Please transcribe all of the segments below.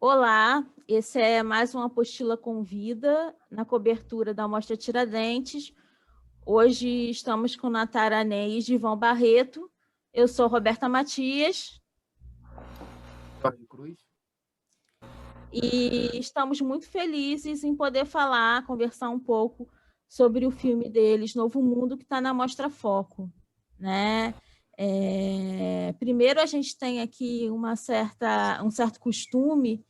Olá, esse é mais uma Apostila com Vida, na cobertura da Mostra Tiradentes. Hoje estamos com Natara Ney e Givão Barreto. Eu sou Roberta Matias. Jorge Cruz. E estamos muito felizes em poder conversar um pouco sobre o filme deles, Novo Mundo, que está na Mostra Foco, né? Primeiro, a gente tem aqui um certo costume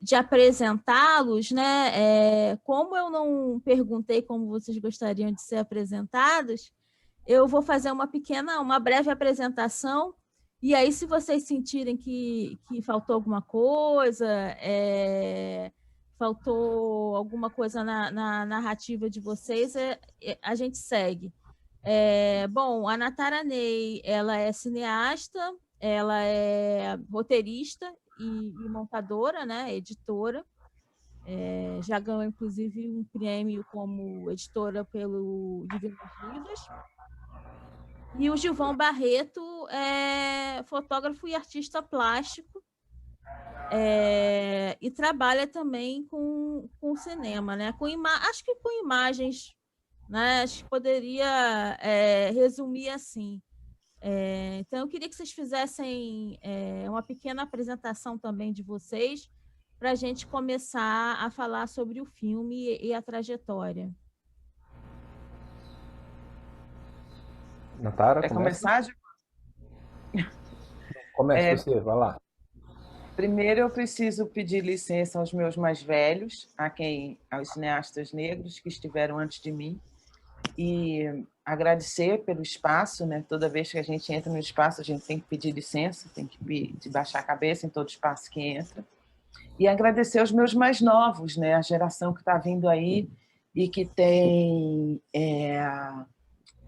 de apresentá-los, né? Como eu não perguntei como vocês gostariam de ser apresentados, eu vou fazer uma breve apresentação, e aí, se vocês sentirem que faltou alguma coisa, faltou alguma coisa na narrativa de vocês, a gente segue. Bom, a Natara Ney, ela é cineasta, ela é roteirista e montadora, né, editora. Já ganhou, inclusive, um prêmio como editora pelo Divinos Livros. E o Gilvão Barreto é fotógrafo e artista plástico, e trabalha também com cinema, né? Acho que com imagens, né? Acho que poderia resumir assim. Então, eu queria que vocês fizessem uma pequena apresentação também de vocês, para a gente começar a falar sobre o filme e a trajetória. Natara, Quer começar? Começa você, vai lá. Primeiro, eu preciso pedir licença aos meus mais velhos, aos cineastas negros que estiveram antes de mim, e agradecer pelo espaço, né? Toda vez que a gente entra no espaço, a gente tem que pedir licença, tem que baixar a cabeça em todo espaço que entra. E agradecer aos meus mais novos, né? A geração que está vindo aí e que tem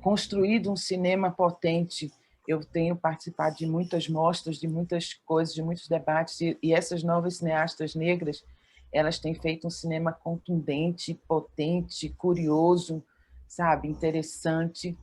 construído um cinema potente. Eu tenho participado de muitas mostras, de muitas coisas, de muitos debates, e essas novas cineastas negras, elas têm feito um cinema contundente, potente, curioso, sabe, interessante.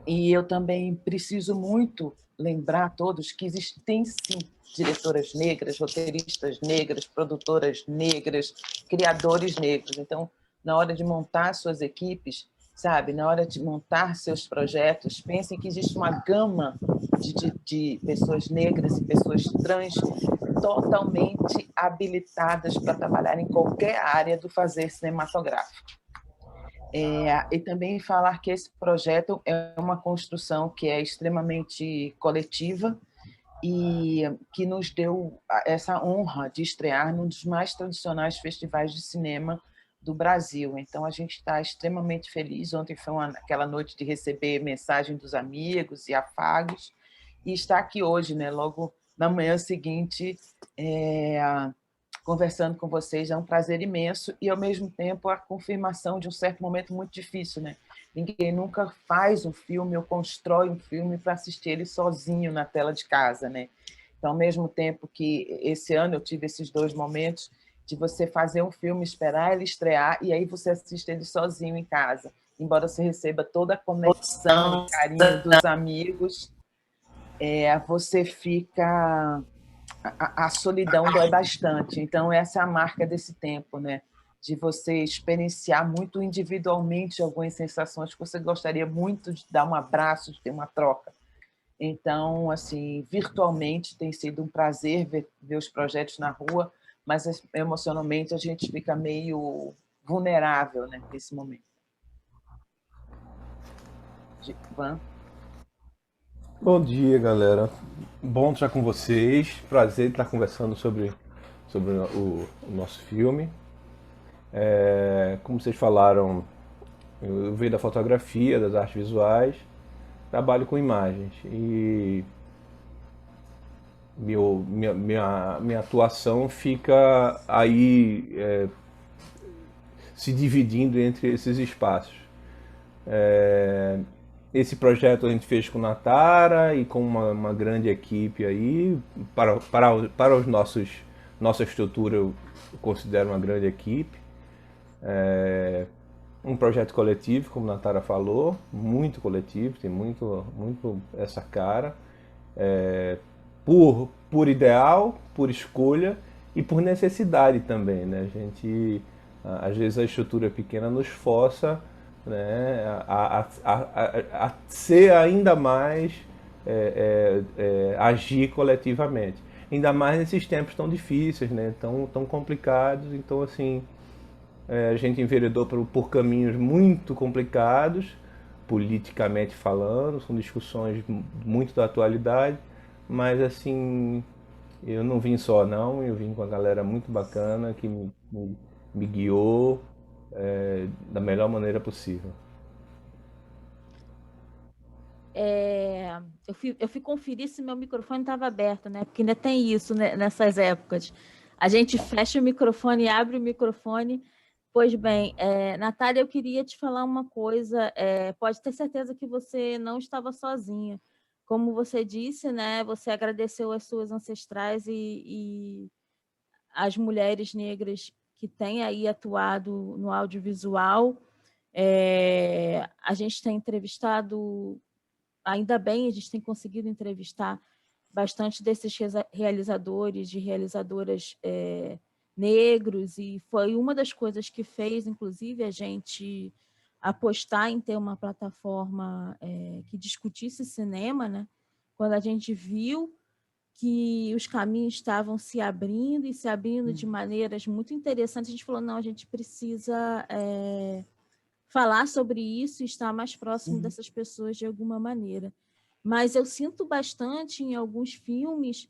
E eu também preciso muito lembrar a todos que existem, sim, diretoras negras, roteiristas negras, produtoras negras, criadores negros. Então, na hora de montar suas equipes, sabe, na hora de montar seus projetos, pensem que existe uma gama de pessoas negras e pessoas trans totalmente habilitadas para trabalhar em qualquer área do fazer cinematográfico. E também falar que esse projeto é uma construção que é extremamente coletiva e que nos deu essa honra de estrear num dos mais tradicionais festivais de cinema do Brasil. Então, a gente está extremamente feliz. Ontem foi aquela noite de receber mensagem dos amigos e afagos, e estar aqui hoje, né, logo na manhã seguinte, conversando com vocês, é um prazer imenso e, ao mesmo tempo, a confirmação de um certo momento muito difícil, né? Ninguém nunca faz um filme ou constrói um filme para assistir ele sozinho na tela de casa, né? Então, ao mesmo tempo que esse ano eu tive esses dois momentos de você fazer um filme, esperar ele estrear e aí você assiste ele sozinho em casa, embora você receba toda a conexão e carinho dos amigos, você fica... A solidão dói bastante. Então, essa é a marca desse tempo, né? De você experienciar muito individualmente algumas sensações que você gostaria muito de dar um abraço, de ter uma troca. Então, assim, virtualmente tem sido um prazer ver os projetos na rua, mas emocionalmente a gente fica meio vulnerável, né, nesse momento. Ivan? Bom dia, galera. Bom estar com vocês. Prazer estar conversando sobre o nosso filme. Como vocês falaram, eu venho da fotografia, das artes visuais, trabalho com imagens e minha atuação fica aí se dividindo entre esses espaços. Esse projeto a gente fez com Natara e com uma grande equipe aí, para nossa estrutura eu considero uma grande equipe. Um projeto coletivo, como a Natara falou, muito coletivo, tem muito essa cara, por ideal, por escolha e por necessidade também, né? A gente, às vezes a estrutura pequena nos força, né, a ser ainda mais, agir coletivamente. Ainda mais nesses tempos tão difíceis, né, tão complicados. Então, assim, a gente enveredou por caminhos muito complicados, politicamente falando, são discussões muito da atualidade, mas assim, eu não vim só não, eu vim com a galera muito bacana que me guiou da melhor maneira possível. Eu fui conferir se meu microfone estava aberto, né? Porque ainda tem isso, né, nessas épocas. A gente fecha o microfone e abre o microfone. Pois bem, Natália, eu queria te falar uma coisa. Pode ter certeza que você não estava sozinha. Como você disse, né? Você agradeceu as suas ancestrais e as mulheres negras que têm aí atuado no audiovisual. A gente tem entrevistado, ainda bem, a gente tem conseguido entrevistar bastante desses realizadores e realizadoras negros, e foi uma das coisas que fez, inclusive, a gente apostar em ter uma plataforma que discutisse cinema, né? Quando a gente viu que os caminhos estavam se abrindo e se abrindo de maneiras muito interessantes, a gente falou, não, a gente precisa falar sobre isso e estar mais próximo dessas pessoas de alguma maneira. Mas eu sinto bastante em alguns filmes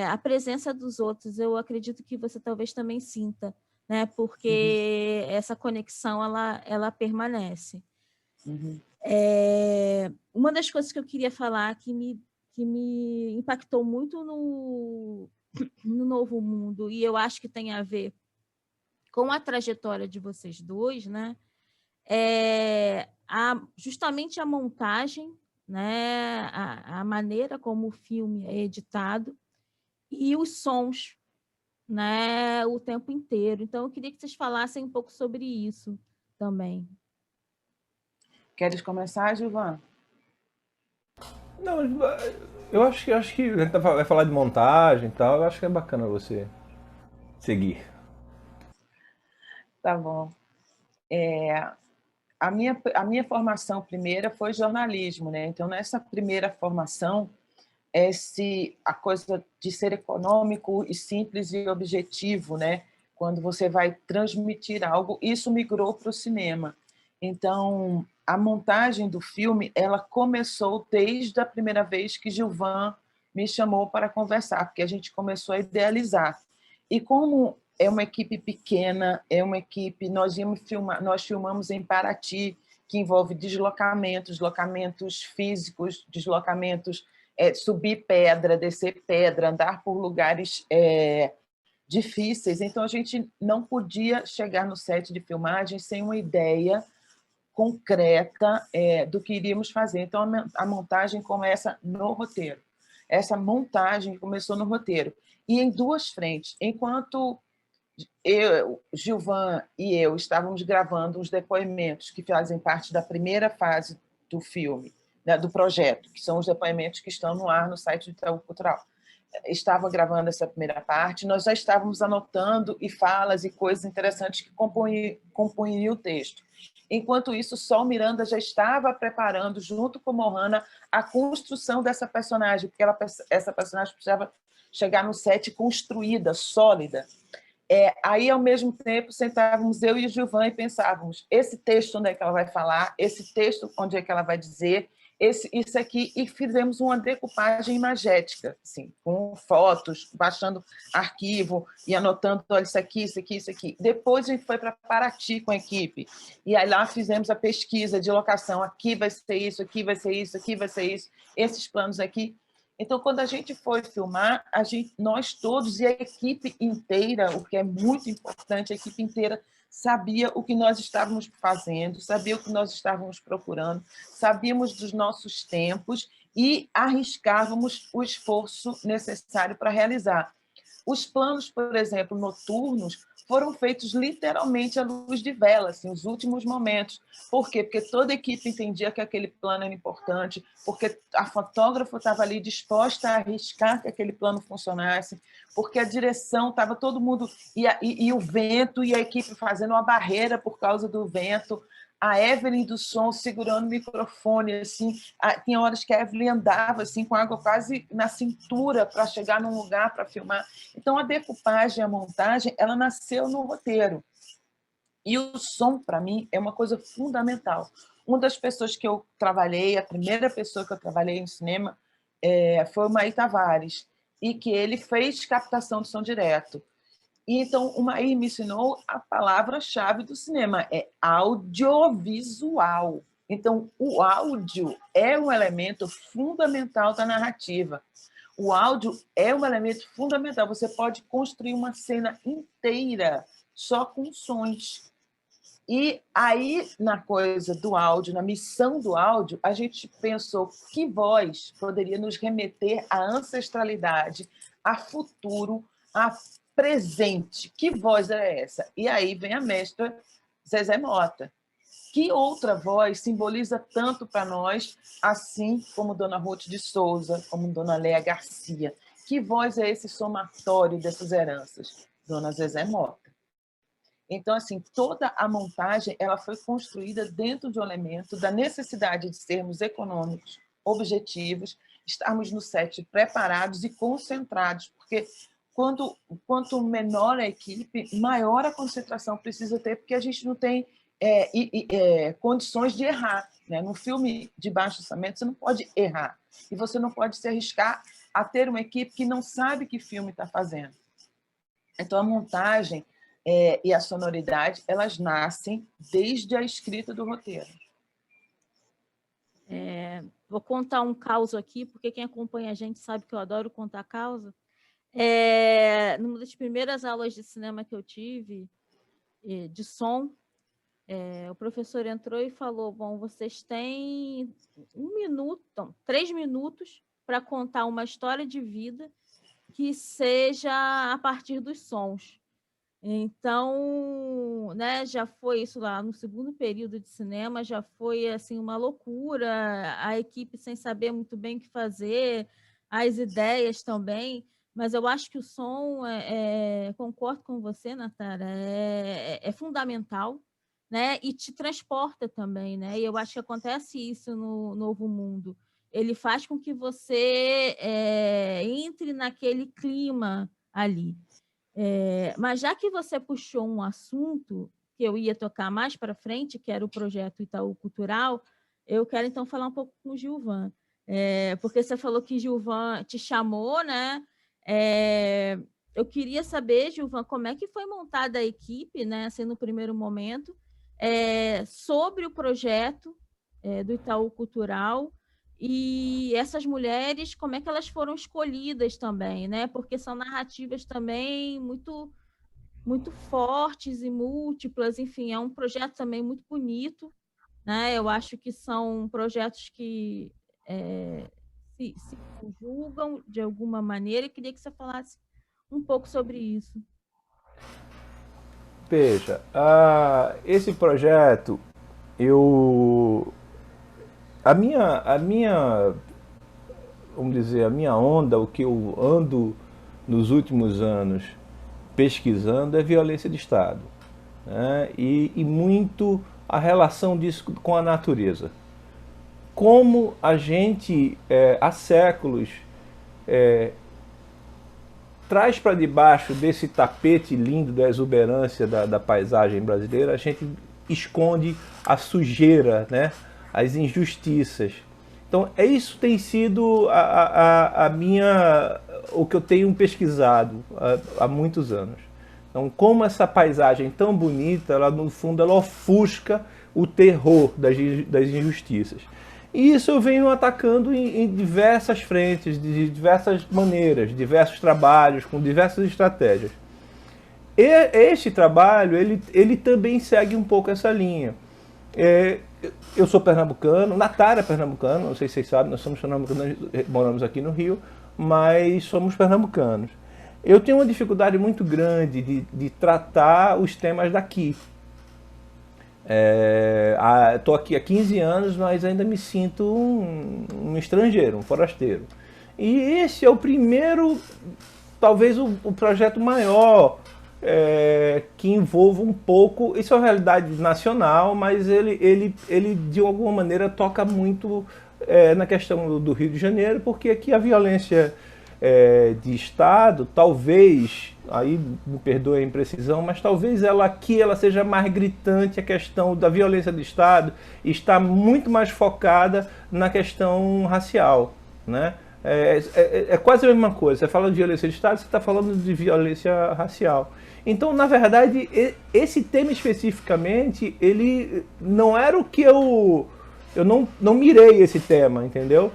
a presença dos outros. Eu acredito que você talvez também sinta, né? Porque essa conexão ela permanece. Uma das coisas que eu queria falar que me impactou muito no Novo Mundo, e eu acho que tem a ver com a trajetória de vocês dois, né? Justamente a montagem, né? A maneira como o filme é editado e os sons, né? O tempo inteiro. Então, eu queria que vocês falassem um pouco sobre isso também. Queres começar, Gilvan? Não, eu acho que a gente vai falar de montagem e tal, eu acho que é bacana você seguir. Tá bom. A minha formação primeira foi jornalismo, né? Então, nessa primeira formação, a coisa de ser econômico e simples e objetivo, né? Quando você vai transmitir algo, isso migrou para o cinema. Então, a montagem do filme, ela começou desde a primeira vez que Gilvan me chamou para conversar, porque a gente começou a idealizar. E como é uma equipe pequena, é uma equipe, nós filmamos em Paraty, que envolve deslocamentos físicos, deslocamentos, subir pedra, descer pedra, andar por lugares difíceis. Então, a gente não podia chegar no set de filmagem sem uma ideia concreta do que iríamos fazer. Então, a montagem começa no roteiro. Essa montagem começou no roteiro. E em duas frentes. Enquanto Gilvan e eu estávamos gravando os depoimentos que fazem parte da primeira fase do filme, né, do projeto, que são os depoimentos que estão no ar no site do Itaú Cultural. Estava gravando essa primeira parte, nós já estávamos anotando e falas e coisas interessantes que compunham o texto. Enquanto isso, Sol Miranda já estava preparando, junto com Mohana, a construção dessa personagem, porque essa personagem precisava chegar no set construída, sólida. Aí, ao mesmo tempo, sentávamos eu e o Gilvan e pensávamos, esse texto onde é que ela vai falar, esse texto onde é que ela vai dizer, isso aqui, e fizemos uma decupagem imagética, assim, com fotos, baixando arquivo e anotando, olha, isso aqui, isso aqui, isso aqui. Depois a gente foi para Paraty com a equipe, e aí lá fizemos a pesquisa de locação, aqui vai ser isso, aqui vai ser isso, aqui vai ser isso, esses planos aqui. Então, quando a gente foi filmar, nós todos e a equipe inteira, o que é muito importante, a equipe inteira sabia o que nós estávamos fazendo, sabia o que nós estávamos procurando, sabíamos dos nossos tempos e arriscávamos o esforço necessário para realizar. Os planos, por exemplo, noturnos, foram feitos literalmente à luz de vela, assim, os últimos momentos. Por quê? Porque toda a equipe entendia que aquele plano era importante, porque a fotógrafa estava ali disposta a arriscar que aquele plano funcionasse, porque a direção estava todo mundo... E o vento, e a equipe fazendo uma barreira por causa do vento, a Evelyn do som segurando o microfone, assim, tinha horas que a Evelyn andava assim, com água quase na cintura para chegar num lugar para filmar. Então, a decupagem, a montagem, ela nasceu no roteiro. E o som, para mim, é uma coisa fundamental. Uma das pessoas que eu trabalhei, a primeira pessoa que eu trabalhei em cinema, foi o Maí Tavares, e que ele fez captação de som direto. E então, o Maí me ensinou a palavra-chave do cinema, é audiovisual. Então, o áudio é um elemento fundamental da narrativa. O áudio é um elemento fundamental. Você pode construir uma cena inteira só com sons. E aí, na coisa do áudio, na missão do áudio, a gente pensou que voz poderia nos remeter à ancestralidade, a futuro, a presente. Que voz é essa? E aí vem a mestra Zezé Mota. Que outra voz simboliza tanto para nós, assim como Dona Ruth de Souza, como Dona Léa Garcia? Que voz é esse somatório dessas heranças? Dona Zezé Mota. Então, assim, toda a montagem ela foi construída dentro de um elemento da necessidade de sermos econômicos, objetivos, estarmos no set preparados e concentrados, porque quanto menor a equipe, maior a concentração precisa ter, porque a gente não tem condições de errar. Né? No filme de baixo orçamento, você não pode errar. E você não pode se arriscar a ter uma equipe que não sabe que filme está fazendo. Então, a montagem e a sonoridade, elas nascem desde a escrita do roteiro. Vou contar um caos aqui, porque quem acompanha a gente sabe que eu adoro contar causa. Numa das primeiras aulas de cinema que eu tive, de som, o professor entrou e falou, bom, vocês têm 3 minutos para contar uma história de vida que seja a partir dos sons. Então, né, já foi isso lá no segundo período de cinema, já foi assim uma loucura, a equipe sem saber muito bem o que fazer, as ideias também, mas eu acho que o som, concordo com você, Natara, é fundamental, né, e te transporta também, né, e eu acho que acontece isso no Novo Mundo, ele faz com que você entre naquele clima ali. Mas já que você puxou um assunto que eu ia tocar mais para frente, que era o projeto Itaú Cultural, eu quero então falar um pouco com o Gilvan, porque você falou que Gilvan te chamou, né? Eu queria saber, Gilvan, como é que foi montada a equipe, né, assim, no primeiro momento, sobre o projeto do Itaú Cultural. E essas mulheres, como é que elas foram escolhidas também, né? Porque são narrativas também muito, muito fortes e múltiplas, enfim, é um projeto também muito bonito, né? Eu acho que são projetos que se conjugam de alguma maneira, e queria que você falasse um pouco sobre isso. Veja, esse projeto, vamos dizer, a minha onda, o que eu ando nos últimos anos pesquisando é violência de Estado, né? E muito a relação disso com a natureza. Como a gente, há séculos, traz para debaixo desse tapete lindo da exuberância da paisagem brasileira, a gente esconde a sujeira, né? As injustiças. Então, isso tem sido o que eu tenho pesquisado há muitos anos. Então, como essa paisagem tão bonita, ela, no fundo, ela ofusca o terror das injustiças. E isso eu venho atacando em diversas frentes, de diversas maneiras, diversos trabalhos, com diversas estratégias. E este trabalho, ele também segue um pouco essa linha. Eu sou pernambucano, Natara é pernambucano, não sei se vocês sabem, nós somos pernambucanos, moramos aqui no Rio, mas somos pernambucanos. eu tenho uma dificuldade muito grande de tratar os temas daqui. Estou aqui há 15 anos, mas ainda me sinto um estrangeiro, um forasteiro. E esse é o primeiro, talvez o projeto maior, que envolva um pouco, isso é uma realidade nacional, mas ele de alguma maneira toca muito na questão do Rio de Janeiro, porque aqui a violência de Estado, talvez, aí me perdoe a imprecisão, mas talvez aqui ela seja mais gritante, a questão da violência do Estado está muito mais focada na questão racial, né? É quase a mesma coisa, você fala de violência de Estado, você está falando de violência racial. Então, na verdade, esse tema especificamente, ele não era o que eu não mirei esse tema, entendeu?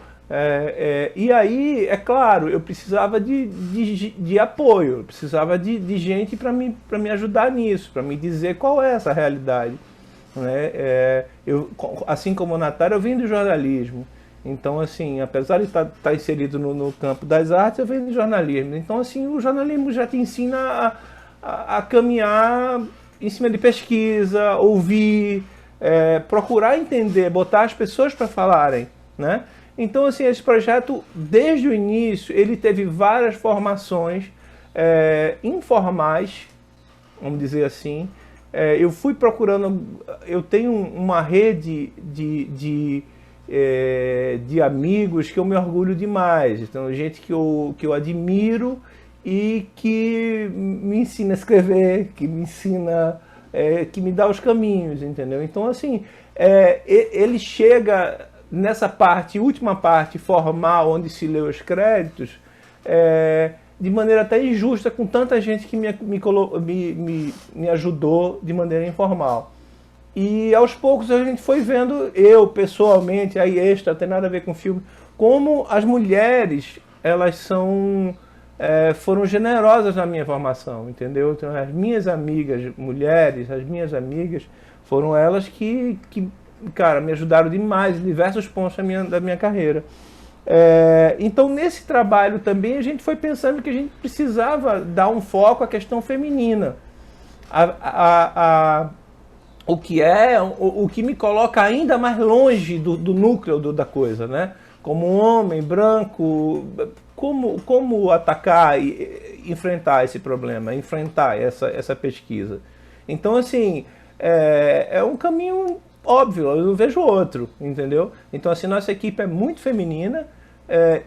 E aí, é claro, eu precisava de apoio, eu precisava de gente para me ajudar nisso, para me dizer qual é essa realidade, né? Assim como o Natália, eu vim do jornalismo. Então, assim, apesar de estar inserido no campo das artes, eu venho do jornalismo. Então, assim, o jornalismo já te ensina a caminhar em cima de pesquisa, ouvir, procurar entender, botar as pessoas para falarem, né? Então, assim, esse projeto, desde o início, ele teve várias formações informais, vamos dizer assim. Eu fui procurando, eu tenho uma rede de amigos que eu me orgulho demais. Então, gente que eu admiro e que me ensina a escrever, que me ensina, que me dá os caminhos, entendeu? Então, assim, ele chega nessa última parte formal, onde se lê os créditos, de maneira até injusta com tanta gente que me ajudou de maneira informal. E aos poucos a gente foi vendo, eu pessoalmente, aí extra, não tem nada a ver com o filme, como as mulheres, elas foram generosas na minha formação, entendeu? Então, as minhas amigas mulheres, as minhas amigas, foram elas que cara, me ajudaram demais em diversos pontos da minha carreira. Então, nesse trabalho também, a gente foi pensando que a gente precisava dar um foco à questão feminina. O que me coloca ainda mais longe do núcleo da coisa, né? Como um homem branco, como atacar e enfrentar esse problema, enfrentar essa pesquisa. Então, assim, é um caminho óbvio, eu não vejo outro, entendeu? Então, assim, nossa equipe é muito feminina,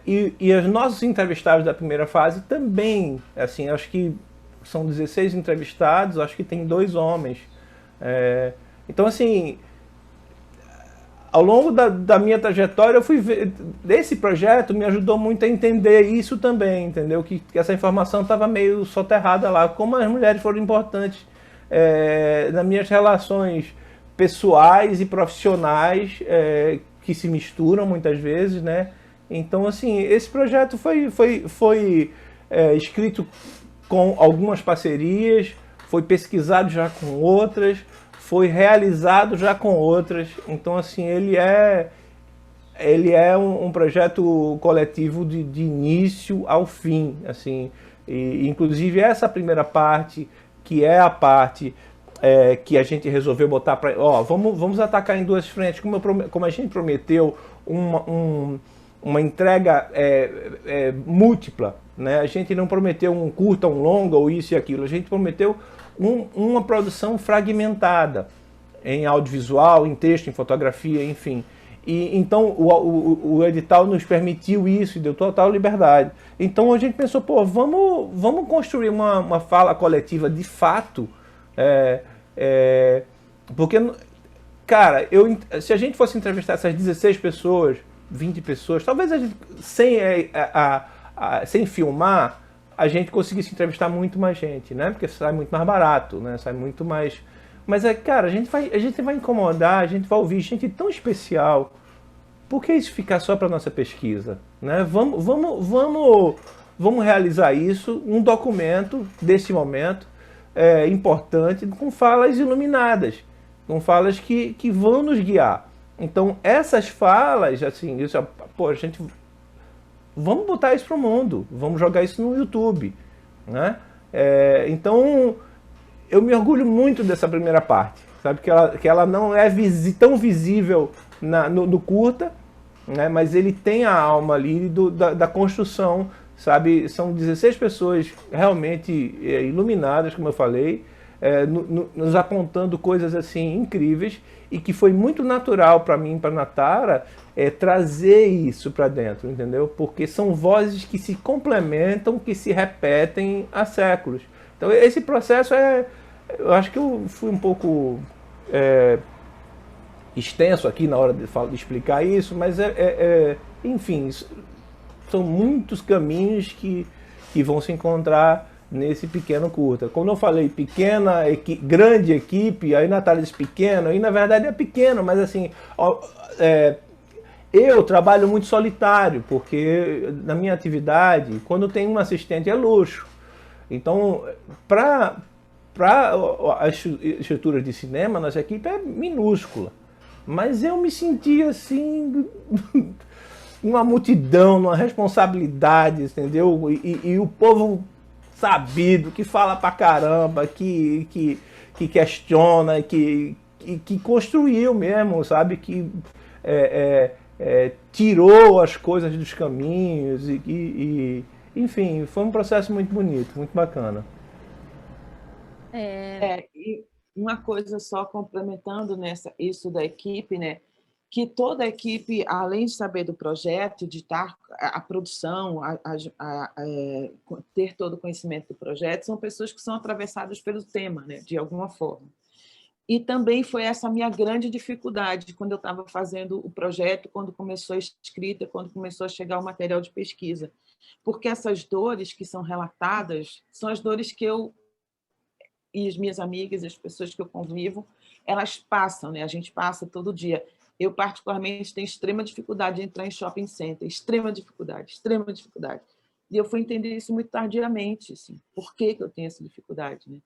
e os nossos entrevistados da primeira fase também, assim, acho que são 16 entrevistados, acho que tem 2 homens. Então, assim, ao longo da minha trajetória, eu fui ver, esse projeto me ajudou muito a entender isso também, entendeu? Que essa informação estava meio soterrada lá, como as mulheres foram importantes nas minhas relações pessoais e profissionais, que se misturam muitas vezes, né? Então, assim, esse projeto foi escrito com algumas parcerias, foi pesquisado já com outras, foi realizado já com outras. Então, assim, ele é um projeto coletivo de início ao fim, assim. E, inclusive, essa primeira parte, que é a parte que a gente resolveu botar para... vamos atacar em 2 frentes, como a gente prometeu uma entrega múltipla, né? A gente não prometeu um curta, um longa, ou isso e aquilo, a gente prometeu uma produção fragmentada em audiovisual, em texto, em fotografia, enfim. E então o edital nos permitiu isso e deu total liberdade. Então a gente pensou, vamos construir uma fala coletiva de fato, porque, cara, se a gente fosse entrevistar essas 16 pessoas, 20 pessoas, talvez a gente, sem filmar, a gente conseguisse entrevistar muito mais gente, né? Porque sai muito mais barato, né? Sai muito mais... Mas, cara, a gente vai incomodar, a gente vai ouvir gente tão especial. Por que isso ficar só para nossa pesquisa, né? Vamos realizar isso, um documento desse momento importante, com falas iluminadas, com falas que vão nos guiar. Então, essas falas, assim, vamos botar isso pro mundo, vamos jogar isso no YouTube, né? Então, eu me orgulho muito dessa primeira parte, sabe? Que ela não é tão visível no curta, né? Mas ele tem a alma ali da construção, sabe? São 16 pessoas realmente iluminadas, como eu falei, nos apontando coisas assim incríveis, e que foi muito natural para mim, para Natara, trazer isso para dentro, entendeu? Porque são vozes que se complementam, que se repetem há séculos. Então esse processo eu acho que eu fui um pouco extenso aqui na hora de explicar isso, mas enfim, são muitos caminhos que vão se encontrar nesse pequeno curta. Quando eu falei grande equipe, aí Natália disse pequeno, aí na verdade é pequeno, mas assim, eu trabalho muito solitário, porque na minha atividade, quando tem um assistente é luxo. Então, para a estrutura de cinema, nossa equipe é minúscula. Mas eu me senti assim, uma multidão, uma responsabilidade, entendeu? E o povo sabido, que fala pra caramba, que questiona, que construiu mesmo, sabe? Que tirou as coisas dos caminhos enfim, foi um processo muito bonito, muito bacana. E uma coisa só complementando isso da equipe, né? Que toda a equipe, além de saber do projeto, de estar a produção, ter todo o conhecimento do projeto, são pessoas que são atravessadas pelo tema, né? De alguma forma. E também foi essa minha grande dificuldade quando eu estava fazendo o projeto, quando começou a escrita, quando começou a chegar o material de pesquisa. Porque essas dores que são relatadas são as dores que eu e as minhas amigas, as pessoas que eu convivo, elas passam, né? A gente passa todo dia. Eu, particularmente, tenho extrema dificuldade de entrar em shopping center, extrema dificuldade, extrema dificuldade. E eu fui entender isso muito tardiamente, assim. Por que eu tenho essa dificuldade, né?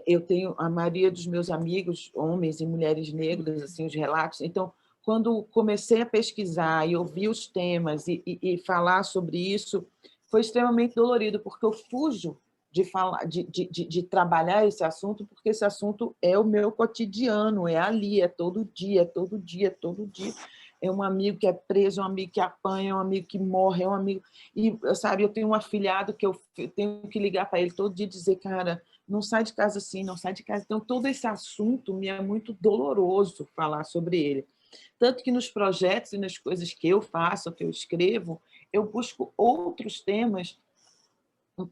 Eu tenho a maioria dos meus amigos, homens e mulheres negras, assim, os relatos. Então, quando comecei a pesquisar e ouvir os temas e falar sobre isso, foi extremamente dolorido, porque eu fujo de falar, de trabalhar esse assunto, porque esse assunto é o meu cotidiano, é ali, é todo dia, todo dia, todo dia. É um amigo que é preso, é um amigo que apanha, é um amigo que morre, é um amigo... E, sabe, eu tenho um afilhado que eu tenho que ligar para ele todo dia e dizer, cara, não sai de casa assim, não sai de casa. Então, todo esse assunto me é muito doloroso falar sobre ele. Tanto que nos projetos e nas coisas que eu faço, que eu escrevo, eu busco outros temas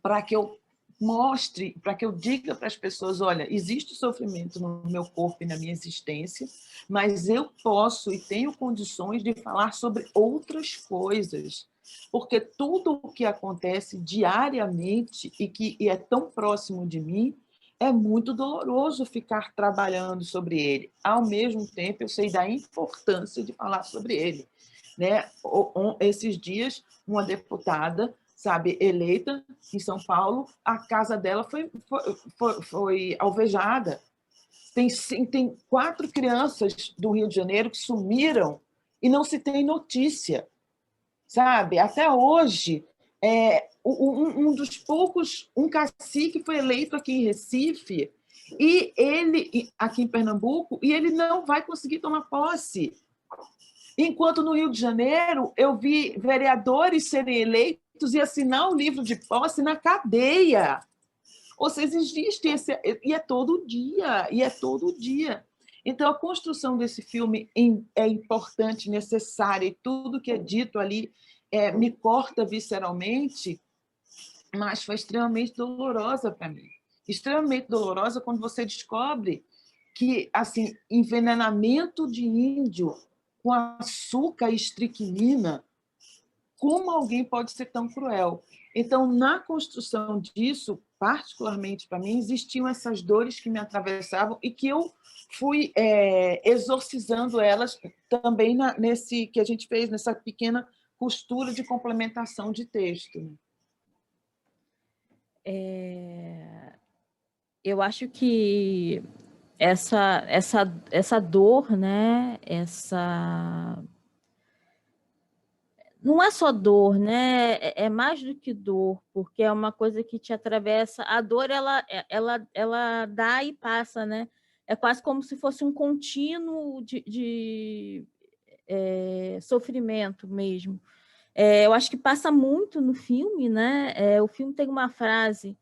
para que eu mostre, para que eu diga para as pessoas, olha, existe sofrimento no meu corpo e na minha existência, mas eu posso e tenho condições de falar sobre outras coisas, porque tudo o que acontece diariamente e é tão próximo de mim, é muito doloroso ficar trabalhando sobre ele. Ao mesmo tempo, eu sei da importância de falar sobre ele. Né? Esses dias, uma deputada, sabe, eleita em São Paulo, a casa dela foi alvejada. Tem 4 crianças do Rio de Janeiro que sumiram e não se tem notícia, sabe? Até hoje, um dos poucos, um cacique foi eleito aqui em Recife e ele aqui em Pernambuco e ele não vai conseguir tomar posse. Enquanto no Rio de Janeiro eu vi vereadores serem eleitos e assinar o livro de posse na cadeia. Ou seja, existe esse... E é todo dia, e é todo dia. Então, a construção desse filme é importante, necessária, e tudo que é dito ali me corta visceralmente, mas foi extremamente dolorosa para mim. Extremamente dolorosa quando você descobre que assim, envenenamento de índio com açúcar e estricnina, como alguém pode ser tão cruel? Então, na construção disso, particularmente para mim, existiam essas dores que me atravessavam e que eu fui exorcizando elas também nesse que a gente fez, nessa pequena costura de complementação de texto. Eu acho que essa dor, né? não é só dor, né? É mais do que dor, porque é uma coisa que te atravessa. A dor, ela dá e passa, né? É quase como se fosse um contínuo de sofrimento mesmo. Eu acho que passa muito no filme, né? O filme tem uma frase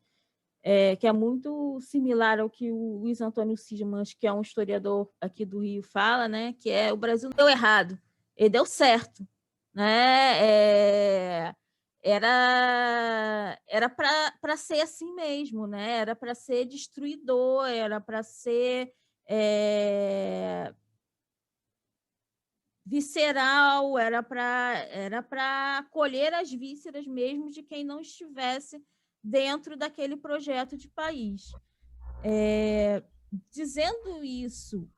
que é muito similar ao que o Luiz Antônio Simas, que é um historiador aqui do Rio, fala, né? Que é: o Brasil não deu errado, ele deu certo, né? Era para ser assim mesmo, né? Era para ser destruidor, era para ser visceral, era para colher as vísceras mesmo de quem não estivesse dentro daquele projeto de país. Dizendo isso,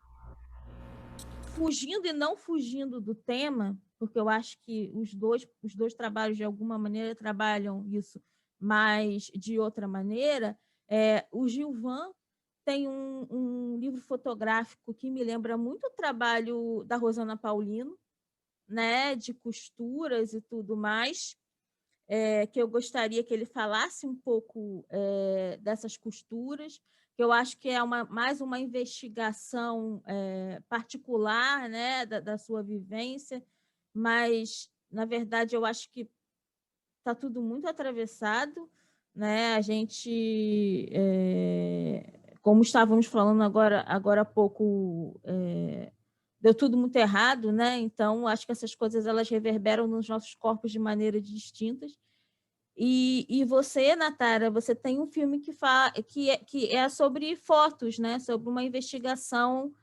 fugindo e não fugindo do tema, porque eu acho que os dois trabalhos, de alguma maneira, trabalham isso, mas de outra maneira, o Gilvan tem um livro fotográfico que me lembra muito o trabalho da Rosana Paulino, né, de costuras e tudo mais, que eu gostaria que ele falasse um pouco dessas costuras, que eu acho que é mais uma investigação particular, né, da sua vivência, mas, na verdade, eu acho que está tudo muito atravessado, né? A gente, como estávamos falando agora há pouco, deu tudo muito errado, né? Então, acho que essas coisas elas reverberam nos nossos corpos de maneiras distintas. E você, Natara, você tem um filme que é sobre fotos, né? Sobre uma investigação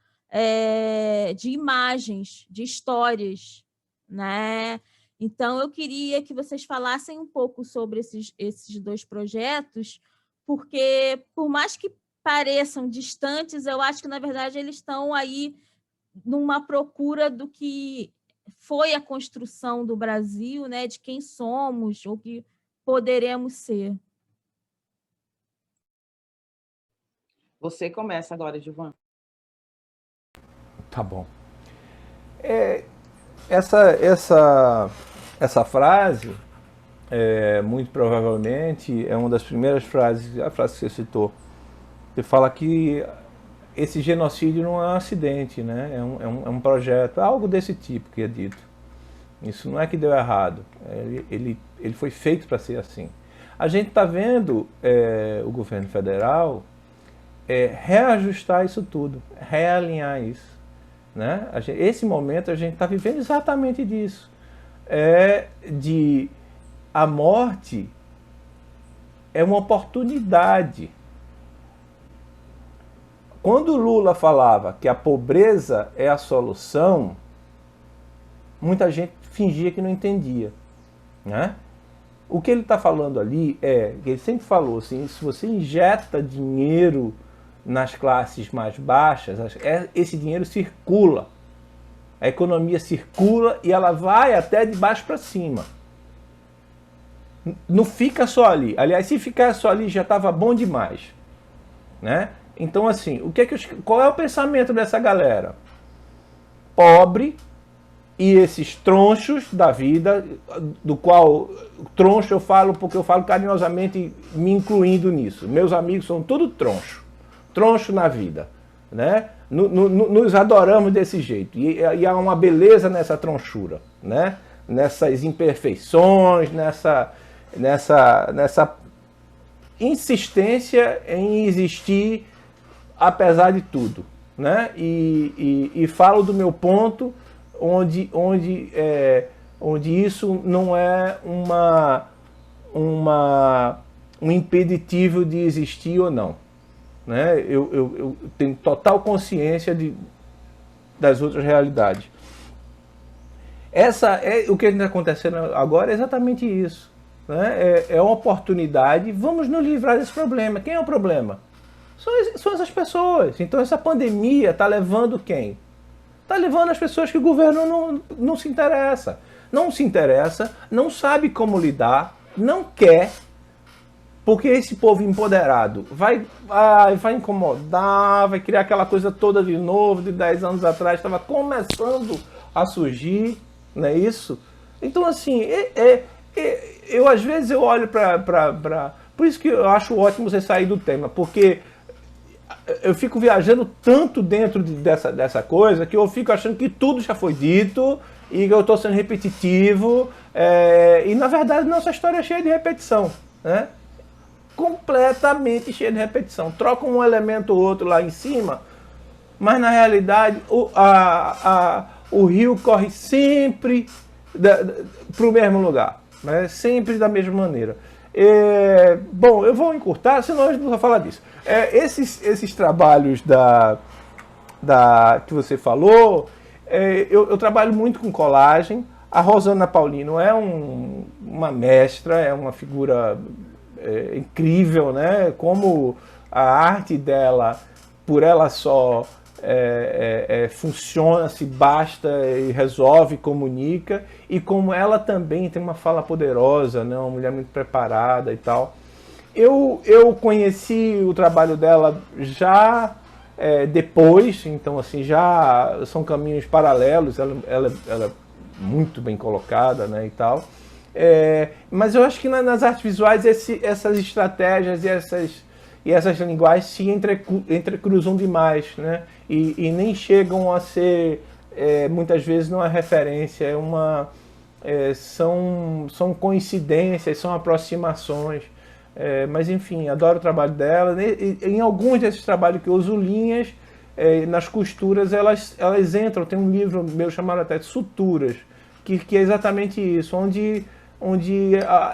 de imagens, de histórias, né? Então, eu queria que vocês falassem um pouco sobre esses dois projetos, porque, por mais que pareçam distantes, eu acho que, na verdade, eles estão aí numa procura do que foi a construção do Brasil, né? De quem somos, ou que poderemos ser. Você começa agora, Gilvan. Tá bom. Essa frase, muito provavelmente, é uma das primeiras frases, a frase que você citou. Você fala que esse genocídio não é um acidente, né? É um projeto, algo desse tipo que é dito. Isso não é que deu errado, ele foi feito para ser assim. A gente está vendo o governo federal reajustar isso tudo, realinhar isso. Né? Esse momento a gente está vivendo exatamente disso. A morte é uma oportunidade. Quando Lula falava que a pobreza é a solução, muita gente fingia que não entendia. Né? O que ele está falando ali que ele sempre falou assim, se você injeta dinheiro nas classes mais baixas, esse dinheiro circula. A economia circula e ela vai até de baixo para cima. Não fica só ali. Aliás, se ficar só ali já estava bom demais. Né? Então, assim, qual é o pensamento dessa galera? Pobre e esses tronchos da vida, do qual troncho eu falo porque eu falo carinhosamente me incluindo nisso. Meus amigos são tudo troncho. Troncho na vida, né? Nos adoramos desse jeito, e há uma beleza nessa tronchura, né? Nessas imperfeições, nessa insistência em existir apesar de tudo, né? E falo do meu ponto onde isso não é um impeditivo de existir ou não. Né? Eu tenho total consciência das outras realidades. O que está acontecendo agora é exatamente isso. Né? É uma oportunidade, vamos nos livrar desse problema. Quem é o problema? São essas pessoas. Então essa pandemia está levando quem? Está levando as pessoas que o governo não se interessa. Não se interessa, não sabe como lidar, não quer. Porque esse povo empoderado vai incomodar, vai criar aquela coisa toda de novo, de 10 anos atrás, estava começando a surgir, não é isso? Então, assim, eu às vezes eu olho para... Por isso que eu acho ótimo você sair do tema, porque eu fico viajando tanto dentro dessa coisa que eu fico achando que tudo já foi dito e que eu estou sendo repetitivo. E, na verdade, nossa história é cheia de repetição, né? Completamente cheia de repetição. Troca um elemento ou outro lá em cima, mas, na realidade, o rio corre sempre para o mesmo lugar, né? Sempre da mesma maneira. Bom, eu vou encurtar, senão a gente não vai falar disso. Esses trabalhos que você falou, eu trabalho muito com colagem. A Rosana Paulino é uma mestra, é uma figura incrível, né? Como a arte dela, por ela só, funciona, se basta e resolve, comunica, e como ela também tem uma fala poderosa, né? Uma mulher muito preparada e tal. Eu conheci o trabalho dela já depois, então assim, já são caminhos paralelos, ela é muito bem colocada, né, e tal. Mas eu acho que nas artes visuais essas estratégias e essas linguagens se entrecruzam demais, né? E nem chegam a ser, muitas vezes, não é referência, são coincidências, são aproximações. Mas, enfim, adoro o trabalho dela. Em alguns desses trabalhos que eu uso linhas, nas costuras, elas entram. Tem um livro meu chamado até de Suturas, que é exatamente isso, onde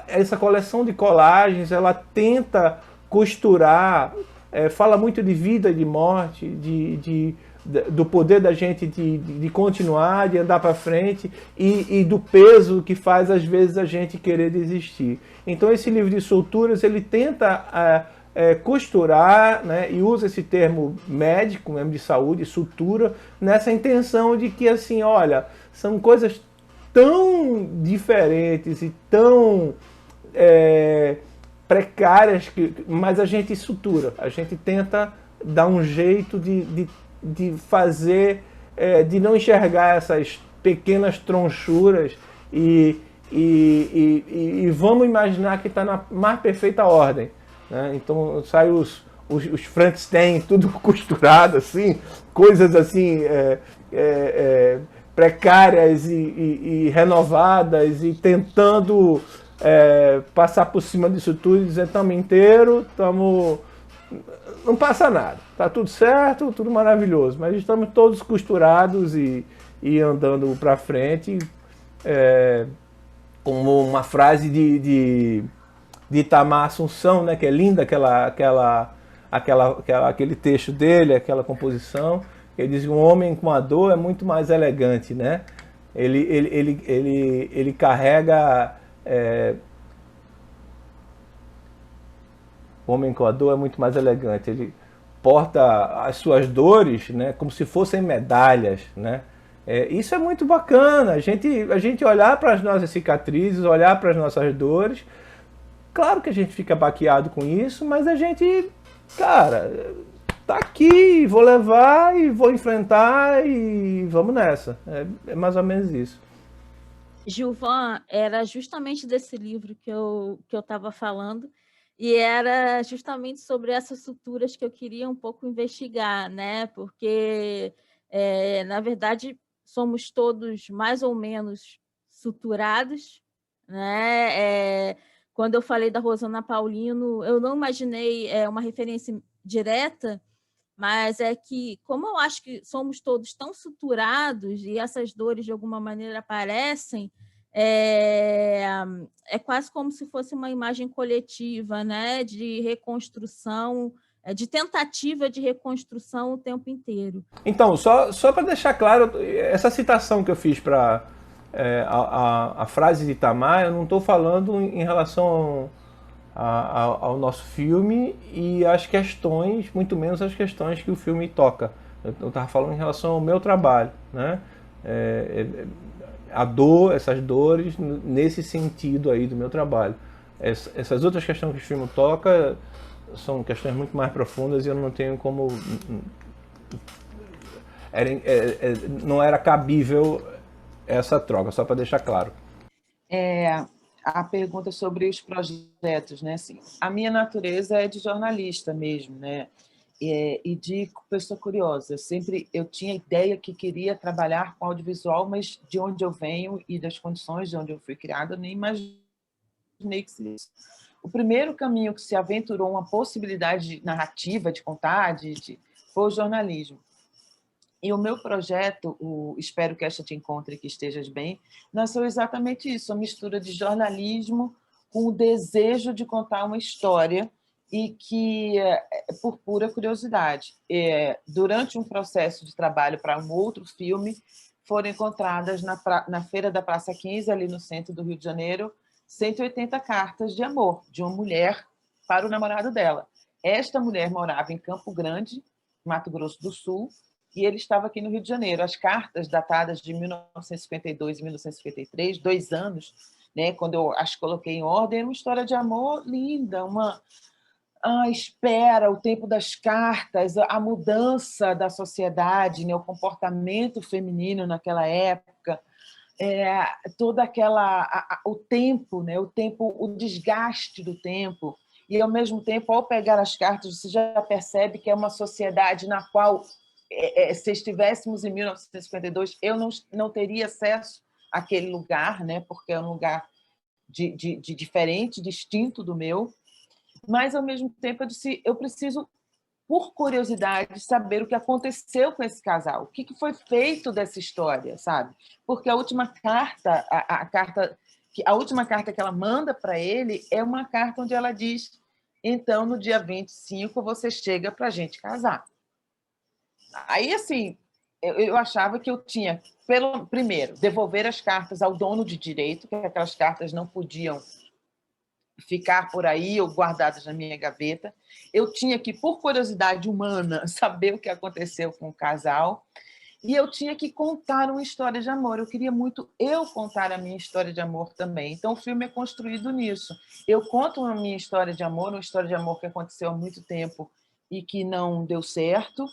essa coleção de colagens, ela tenta costurar, fala muito de vida e de morte, do poder da gente de continuar, de andar para frente, e do peso que faz às vezes a gente querer desistir. Então esse livro de Suturas, ele tenta costurar, né, e usa esse termo médico, mesmo de saúde, sutura, nessa intenção de que, assim, olha, são coisas tão diferentes e tão precárias, mas a gente sutura, a gente tenta dar um jeito de fazer, de não enxergar essas pequenas tronchuras e vamos imaginar que está na mais perfeita ordem, né? Então sai os Frankenstein tudo costurado, assim, coisas assim precárias e renovadas, e tentando passar por cima disso tudo e dizer: estamos inteiros, não passa nada, tá tudo certo, tudo maravilhoso, mas estamos todos costurados e andando para frente, como uma frase de Itamar Assunção, né, que é linda, aquele texto dele, aquela composição. Ele diz que um homem com a dor é muito mais elegante, né? Ele carrega... O homem com a dor é muito mais elegante. Ele porta as suas dores, né, como se fossem medalhas, né? Isso é muito bacana. A gente olhar para as nossas cicatrizes, olhar para as nossas dores. Claro que a gente fica baqueado com isso, mas a gente, cara, tá aqui, vou levar e vou enfrentar e vamos nessa. É mais ou menos isso. Gilvan, era justamente desse livro que eu estava falando, e era justamente sobre essas suturas que eu queria um pouco investigar, né? Porque, na verdade, somos todos mais ou menos suturados, né? Quando eu falei da Rosana Paulino, eu não imaginei uma referência direta, mas é que, como eu acho que somos todos tão suturados e essas dores de alguma maneira aparecem, é quase como se fosse uma imagem coletiva, né, de reconstrução, de tentativa de reconstrução o tempo inteiro. Então, só para deixar claro, essa citação que eu fiz para a frase de Itamar, eu não estou falando em relação ao nosso filme e às questões, muito menos as questões que o filme toca. Eu estava falando em relação ao meu trabalho, né? A dor, essas dores, nesse sentido aí do meu trabalho. Essas outras questões que o filme toca são questões muito mais profundas e eu não tenho como... não era cabível essa troca, só para deixar claro. A pergunta sobre os projetos, né? Assim, a minha natureza é de jornalista mesmo, né? E de pessoa curiosa. Eu tinha ideia que queria trabalhar com audiovisual, mas de onde eu venho e das condições de onde eu fui criada, eu nem imaginei que seria isso. O primeiro caminho que se aventurou uma possibilidade de narrativa, de contar, foi o jornalismo. E o meu projeto, o Espero que Esta Te Encontre e que Estejas Bem, nasceu exatamente isso, a mistura de jornalismo com o desejo de contar uma história e que, por pura curiosidade, durante um processo de trabalho para um outro filme, foram encontradas na Feira da Praça 15, ali no centro do Rio de Janeiro, 180 cartas de amor de uma mulher para o namorado dela. Esta mulher morava em Campo Grande, Mato Grosso do Sul, e ele estava aqui no Rio de Janeiro. As cartas datadas de 1952 e 1953, 2 anos, né, quando eu as coloquei em ordem, era uma história de amor linda, a espera, o tempo das cartas, a mudança da sociedade, né, o comportamento feminino naquela época, toda o tempo, né, o desgaste do tempo. E, ao mesmo tempo, ao pegar as cartas, você já percebe que é uma sociedade na qual, se estivéssemos em 1952, eu não teria acesso àquele lugar, né? Porque é um lugar de diferente, distinto do meu, mas, ao mesmo tempo, eu disse, eu preciso, por curiosidade, saber o que aconteceu com esse casal, o que foi feito dessa história, sabe? Porque a última carta, a última carta que ela manda para ele é uma carta onde ela diz: então, no dia 25, você chega para a gente casar. Aí, assim, eu achava que eu tinha, primeiro, devolver as cartas ao dono de direito, que aquelas cartas não podiam ficar por aí ou guardadas na minha gaveta. Eu tinha que, por curiosidade humana, saber o que aconteceu com o casal. E eu tinha que contar uma história de amor. Eu queria muito contar a minha história de amor também. Então, o filme é construído nisso. Eu conto a minha história de amor, uma história de amor que aconteceu há muito tempo e que não deu certo.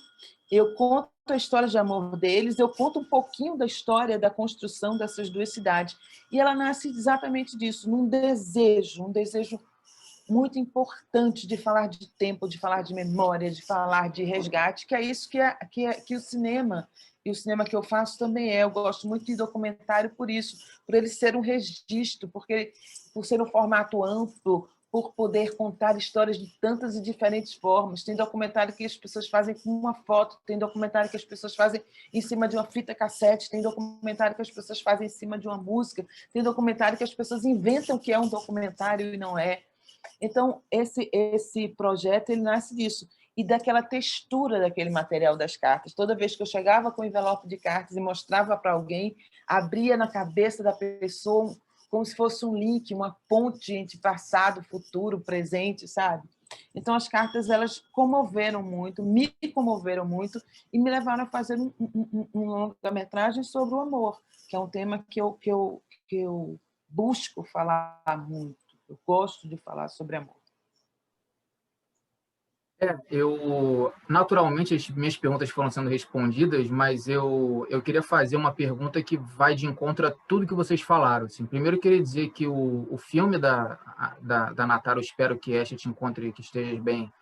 Eu conto a história de amor deles, eu conto um pouquinho da história da construção dessas 2 cidades. E ela nasce exatamente disso, num desejo muito importante de falar de tempo, de falar de memória, de falar de resgate, que é isso que o cinema, e o cinema que eu faço também é. Eu gosto muito de documentário por isso, por ele ser um registro, por ser um formato amplo, por poder contar histórias de tantas e diferentes formas. Tem documentário que as pessoas fazem com uma foto, tem documentário que as pessoas fazem em cima de uma fita cassete, tem documentário que as pessoas fazem em cima de uma música, tem documentário que as pessoas inventam que é um documentário e não é. Então, esse projeto ele nasce disso, e daquela textura daquele material das cartas. Toda vez que eu chegava com um envelope de cartas e mostrava para alguém, abria na cabeça da pessoa como se fosse um link, uma ponte entre passado, futuro, presente, sabe? Então, as cartas elas comoveram muito, me comoveram muito e me levaram a fazer um longa-metragem sobre o amor, que é um tema que eu busco falar muito. Eu gosto de falar sobre amor. Naturalmente, as minhas perguntas foram sendo respondidas, mas eu queria fazer uma pergunta que vai de encontro a tudo que vocês falaram. Assim, primeiro, eu queria dizer que o filme da Natara, Eu Espero que Esta Te Encontre e que Estejas Bem,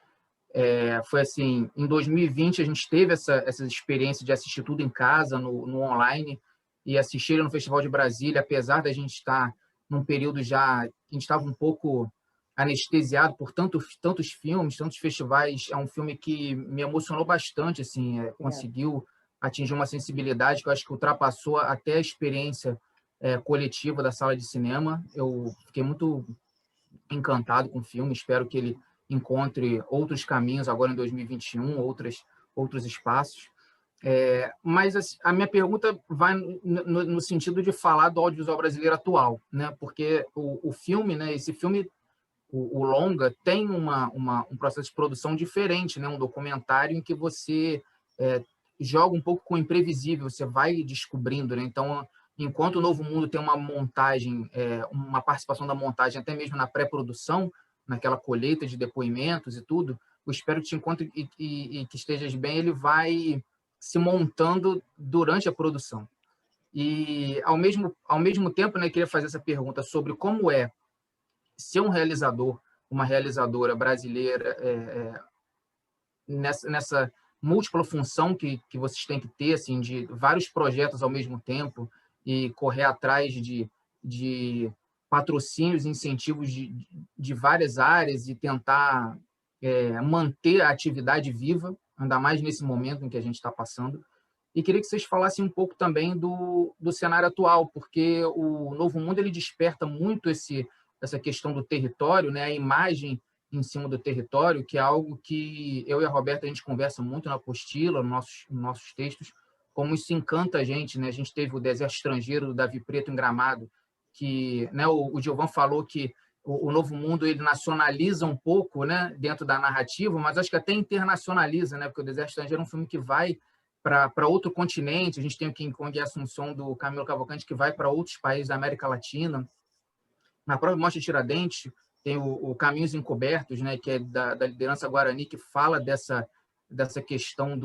foi assim, em 2020 a gente teve essa experiência de assistir tudo em casa, no online, e assistir no Festival de Brasília, apesar da gente estar num período já, a gente estava um pouco anestesiado por tantos filmes, tantos festivais. É um filme que me emocionou bastante, assim, conseguiu atingir uma sensibilidade que eu acho que ultrapassou até a experiência coletiva da sala de cinema. Eu fiquei muito encantado com o filme, espero que ele encontre outros caminhos agora em 2021, outros espaços. Mas a minha pergunta vai no sentido de falar do audiovisual brasileiro atual, né? Porque o filme, né? Esse filme, o longa, tem um processo de produção diferente, né? Um documentário em que você joga um pouco com o imprevisível, você vai descobrindo, né? Então, enquanto o Novo Mundo tem uma montagem, uma participação da montagem até mesmo na pré-produção, naquela colheita de depoimentos e tudo, o Espero que Te Encontre e que Estejas Bem, ele vai se montando durante a produção. E, ao mesmo tempo, né, queria fazer essa pergunta sobre como é ser um realizador, uma realizadora brasileira nessa múltipla função que vocês têm que ter, assim, de vários projetos ao mesmo tempo e correr atrás de patrocínios, incentivos de várias áreas e tentar manter a atividade viva, ainda mais nesse momento em que a gente está passando. E queria que vocês falassem um pouco também do cenário atual, porque o Novo Mundo ele desperta muito essa questão do território, né? A imagem em cima do território, que é algo que eu e a Roberta a gente conversa muito na apostila, nos nossos textos, como isso encanta a gente, né? A gente teve o Deserto Estrangeiro do Davi Preto em Gramado, que, né, o Gilvan falou que o Novo Mundo ele nacionaliza um pouco, né, dentro da narrativa, mas acho que até internacionaliza, né? Porque o Deserto Estrangeiro é um filme que vai para outro continente. A gente tem o King Kong e Assunção do Camilo Cavalcante, que vai para outros países da América Latina. Na própria Mostra Tiradentes, tem o Caminhos Encobertos, né, que é da liderança Guarani, que fala dessa questão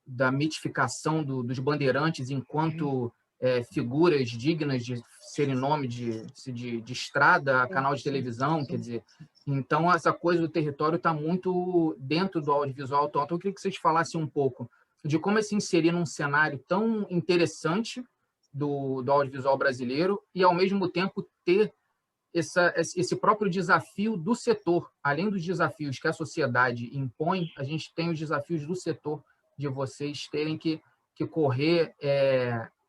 da mitificação dos bandeirantes enquanto figuras dignas de serem nome de estrada, canal de televisão, quer dizer. Então, essa coisa do território está muito dentro do audiovisual. Então, eu queria que vocês falassem um pouco de como é se inserir num cenário tão interessante do audiovisual brasileiro e, ao mesmo tempo, ter esse próprio desafio do setor. Além dos desafios que a sociedade impõe, a gente tem os desafios do setor, de vocês terem que correr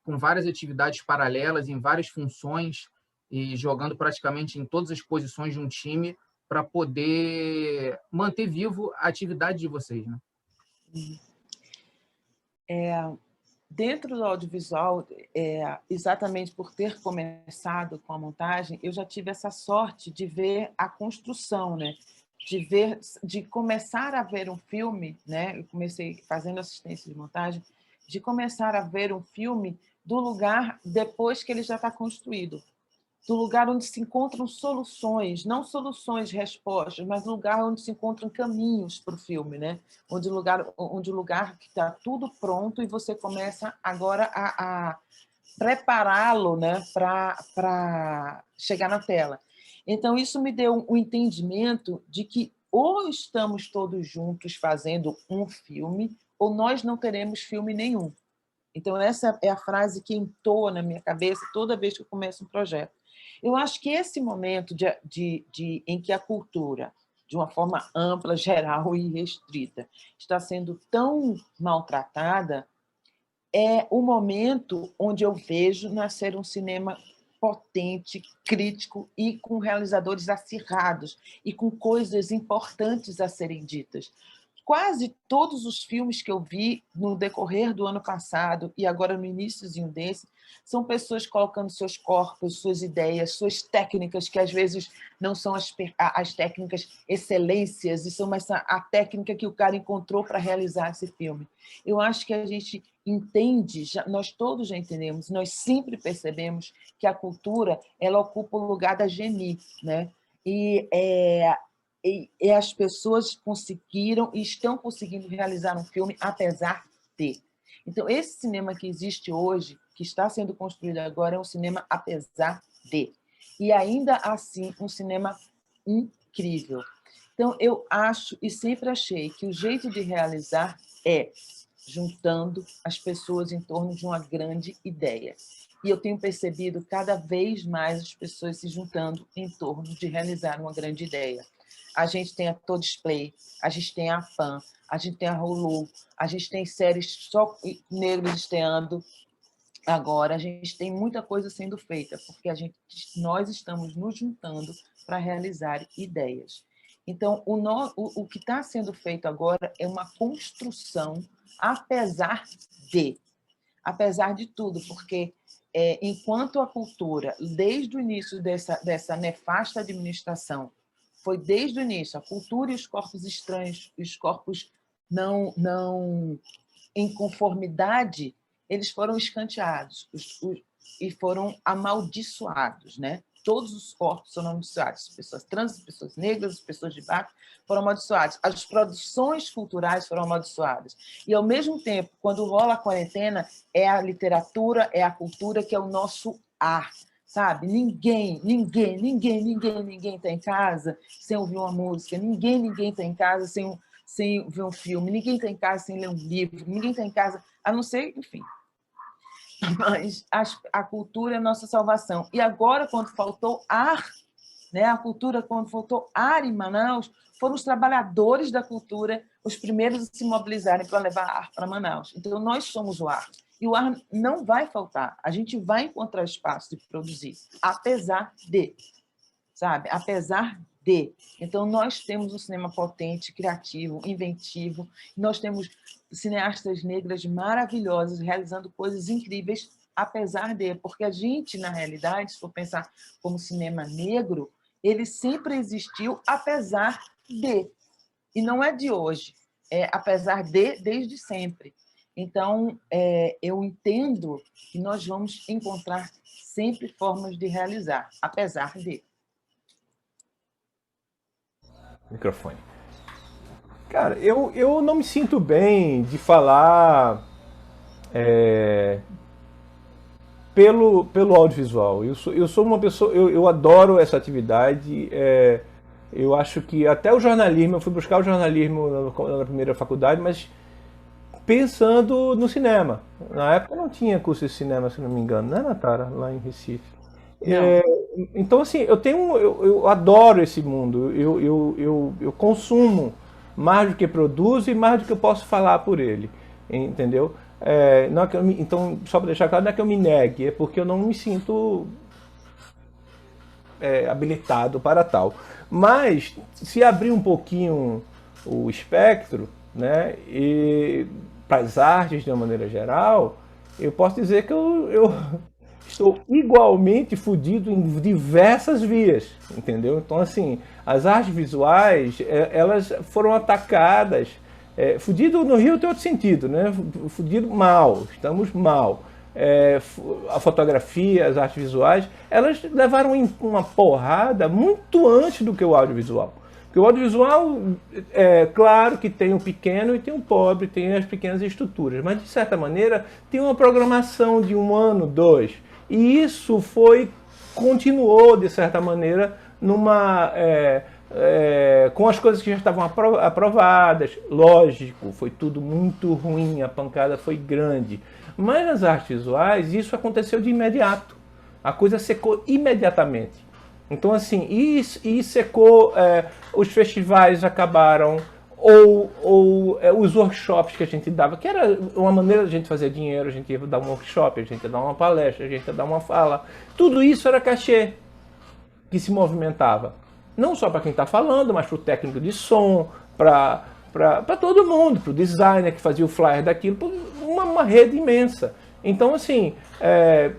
com várias atividades paralelas, em várias funções, e jogando praticamente em todas as posições de um time para poder manter vivo a atividade de vocês, né? Dentro do audiovisual, exatamente por ter começado com a montagem, eu já tive essa sorte de ver a construção, né? De começar a ver um filme, né? Eu comecei fazendo assistência de montagem, de começar a ver um filme do lugar depois que ele já está construído, do lugar onde se encontram soluções, não soluções, respostas, mas um lugar onde se encontram caminhos para o filme, né? Onde o lugar que está tudo pronto e você começa agora a prepará-lo, né, para chegar na tela. Então, isso me deu um entendimento de que ou estamos todos juntos fazendo um filme, ou nós não teremos filme nenhum. Então, essa é a frase que entoa na minha cabeça toda vez que eu começo um projeto. Eu acho que esse momento em que a cultura, de uma forma ampla, geral e restrita, está sendo tão maltratada, é o momento onde eu vejo nascer um cinema potente, crítico e com realizadores acirrados e com coisas importantes a serem ditas. Quase todos os filmes que eu vi no decorrer do ano passado e agora no iníciozinho desse, são pessoas colocando seus corpos, suas ideias, suas técnicas, que às vezes não são as técnicas excelências, e são a técnica que o cara encontrou para realizar esse filme. Eu acho que a gente entende, nós todos já entendemos, nós sempre percebemos que a cultura ela ocupa o lugar da genie, né? E as pessoas conseguiram e estão conseguindo realizar um filme apesar de. Então, esse cinema que existe hoje, que está sendo construído agora, é um cinema apesar de. E, ainda assim, um cinema incrível. Então, eu acho e sempre achei que o jeito de realizar é juntando as pessoas em torno de uma grande ideia. E eu tenho percebido cada vez mais as pessoas se juntando em torno de realizar uma grande ideia. A gente tem a Todisplay, a gente tem a FAM, a gente tem a Hulu, a gente tem séries só negros estreando agora, a gente tem muita coisa sendo feita, porque nós estamos nos juntando para realizar ideias. Então, o que está sendo feito agora é uma construção, apesar de tudo, porque enquanto a cultura, desde o início dessa nefasta administração, foi desde o início, a cultura e os corpos estranhos, os corpos não em conformidade, eles foram escanteados e foram amaldiçoados, né? todos os corpos foram amaldiçoados. As pessoas trans, as pessoas negras, as pessoas de baixo foram amaldiçoadas. As produções culturais foram amaldiçoadas. E, ao mesmo tempo, quando rola a quarentena, é a literatura, é a cultura que é o nosso ar, sabe? Ninguém está em casa sem ouvir uma música, ninguém está em casa sem ver um filme, ninguém está em casa sem ler um livro, ninguém está em casa, a não ser, enfim. Mas a cultura é a nossa salvação. E agora, quando faltou ar, né, a cultura, quando faltou ar em Manaus, foram os trabalhadores da cultura os primeiros a se mobilizarem para levar ar para Manaus. Então, nós somos o ar. E o ar não vai faltar. A gente vai encontrar espaço de produzir, apesar de, sabe? Apesar de. Então, nós temos um cinema potente, criativo, inventivo. Nós temos cineastas negras maravilhosas, realizando coisas incríveis, apesar de. Porque a gente, na realidade, se for pensar como cinema negro, ele sempre existiu, apesar de. E não é de hoje, é apesar de, desde sempre. Então, eu entendo que nós vamos encontrar sempre formas de realizar, apesar de. Microfone. Cara, eu não me sinto bem de falar pelo audiovisual. Eu sou uma pessoa, eu adoro essa atividade. Eu acho que até o jornalismo, eu fui buscar o jornalismo na primeira faculdade, mas pensando no cinema. Na época não tinha curso de cinema, se não me engano, né, Natara? Lá em Recife. Então, assim, eu adoro esse mundo. Eu consumo mais do que produzo e mais do que eu posso falar por ele. Entendeu? Não é que então, só para deixar claro, não é que eu me negue, é porque eu não me sinto habilitado para tal. Mas, se abrir um pouquinho o espectro, né, e para as artes de uma maneira geral, eu posso dizer que eu estou igualmente fodido em diversas vias, entendeu? Então, assim, as artes visuais, elas foram atacadas. Fudido no Rio tem outro sentido, né? Fudido mal, estamos mal. A fotografia, as artes visuais, elas levaram uma porrada muito antes do que o audiovisual. Porque o audiovisual, claro que tem o pequeno e tem o pobre, tem as pequenas estruturas, mas de certa maneira tem uma programação de 1 ano, 2. E isso continuou de certa maneira com as coisas que já estavam aprovadas. Lógico, foi tudo muito ruim, a pancada foi grande. Mas nas artes visuais isso aconteceu de imediato. A coisa secou imediatamente. Então, assim, e secou, os festivais acabaram, ou os workshops que a gente dava, que era uma maneira de a gente fazer dinheiro, a gente ia dar um workshop, a gente ia dar uma palestra, a gente ia dar uma fala. Tudo isso era cachê que se movimentava. Não só para quem está falando, mas para o técnico de som, para todo mundo, para o designer que fazia o flyer daquilo, uma rede imensa. Então, assim,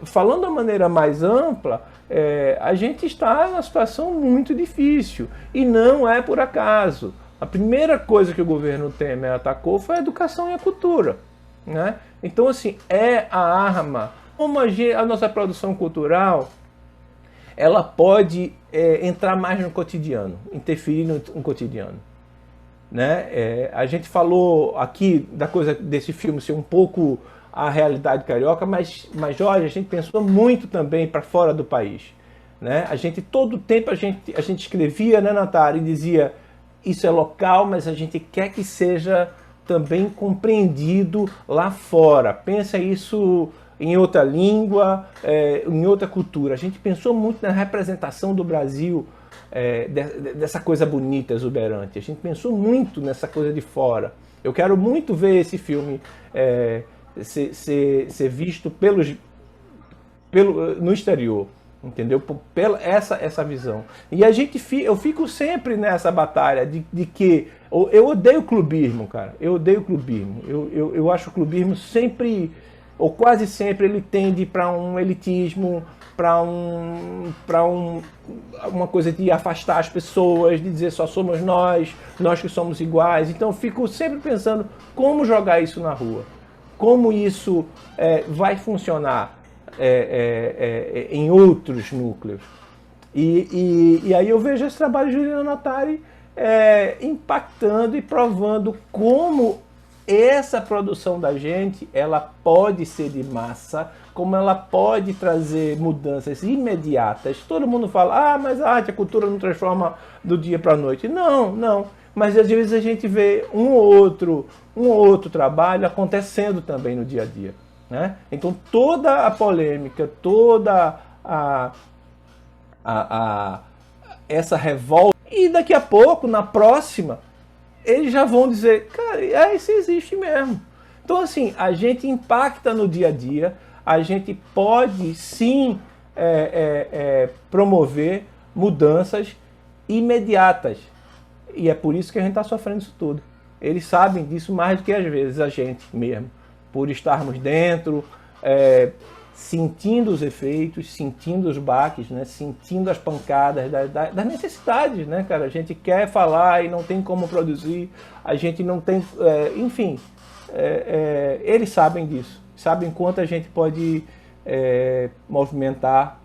falando da maneira mais ampla, a gente está numa situação muito difícil. E não é por acaso. A primeira coisa que o governo Temer atacou foi a educação e a cultura, né? Então, assim, é a arma. Como a nossa produção cultural, ela pode entrar mais no cotidiano, interferir no cotidiano, né? A gente falou aqui da coisa desse filme ser um pouco a realidade carioca, mas Jorge, a gente pensou muito também para fora do país, né? Todo o tempo a gente escrevia, né, Natara, e dizia: isso é local, mas a gente quer que seja também compreendido lá fora. Pensa isso em outra língua, em outra cultura. A gente pensou muito na representação do Brasil, dessa coisa bonita, exuberante. A gente pensou muito nessa coisa de fora. Eu quero muito ver esse filme ser visto no exterior, entendeu? Pela essa visão. E eu fico sempre nessa batalha de que eu odeio o clubismo, cara. Eu odeio o clubismo. Eu acho o clubismo sempre, ou quase sempre, ele tende para um elitismo, para uma coisa de afastar as pessoas, de dizer só somos nós que somos iguais. Então eu fico sempre pensando como jogar isso na rua, como isso vai funcionar em outros núcleos. E aí eu vejo esse trabalho de Juliana Natari impactando e provando como essa produção da gente, ela pode ser de massa, como ela pode trazer mudanças imediatas. Todo mundo fala, mas a arte, a cultura não transforma do dia para a noite. Não, não. Mas às vezes a gente vê um ou outro trabalho acontecendo também no dia a dia, né? Então toda a polêmica, toda essa revolta, e daqui a pouco, na próxima, eles já vão dizer, cara, isso existe mesmo. Então, assim, a gente impacta no dia a dia, a gente pode, sim, promover mudanças imediatas. E é por isso que a gente está sofrendo isso tudo. Eles sabem disso mais do que, às vezes, a gente mesmo. Por estarmos dentro, sentindo os efeitos, sentindo os baques, né? Sentindo as pancadas das necessidades, né, cara? A gente quer falar e não tem como produzir, a gente não tem... enfim, eles sabem disso, sabem quanto a gente pode movimentar,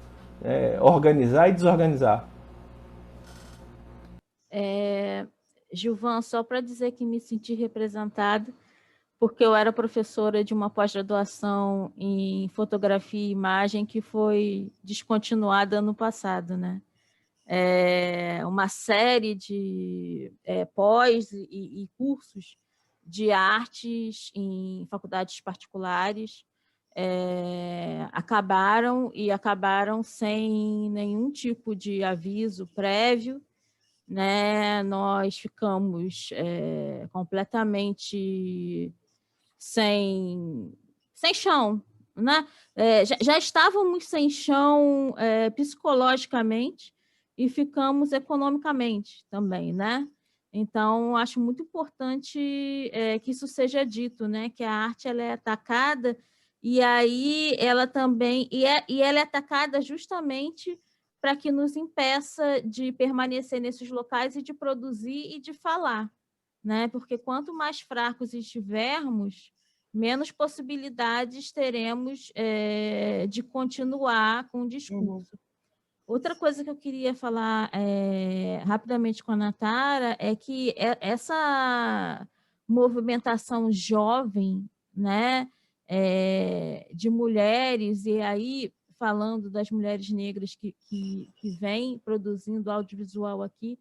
organizar e desorganizar. Gilvan, só para dizer que me senti representada, porque eu era professora de uma pós-graduação em fotografia e imagem que foi descontinuada ano passado, né? Uma série de pós e cursos de artes em faculdades particulares acabaram sem nenhum tipo de aviso prévio, né? Nós ficamos completamente sem chão, né? Já estávamos sem chão psicologicamente e ficamos economicamente também, né? Então, acho muito importante que isso seja dito, né? Que a arte ela é atacada e aí ela também ela é atacada justamente para que nos impeça de permanecer nesses locais e de produzir e de falar, né? Porque quanto mais fracos estivermos, menos possibilidades teremos de continuar com o discurso. Outra coisa que eu queria falar rapidamente com a Natara é que essa movimentação jovem, né, de mulheres, e aí falando das mulheres negras que vêm produzindo audiovisual aqui,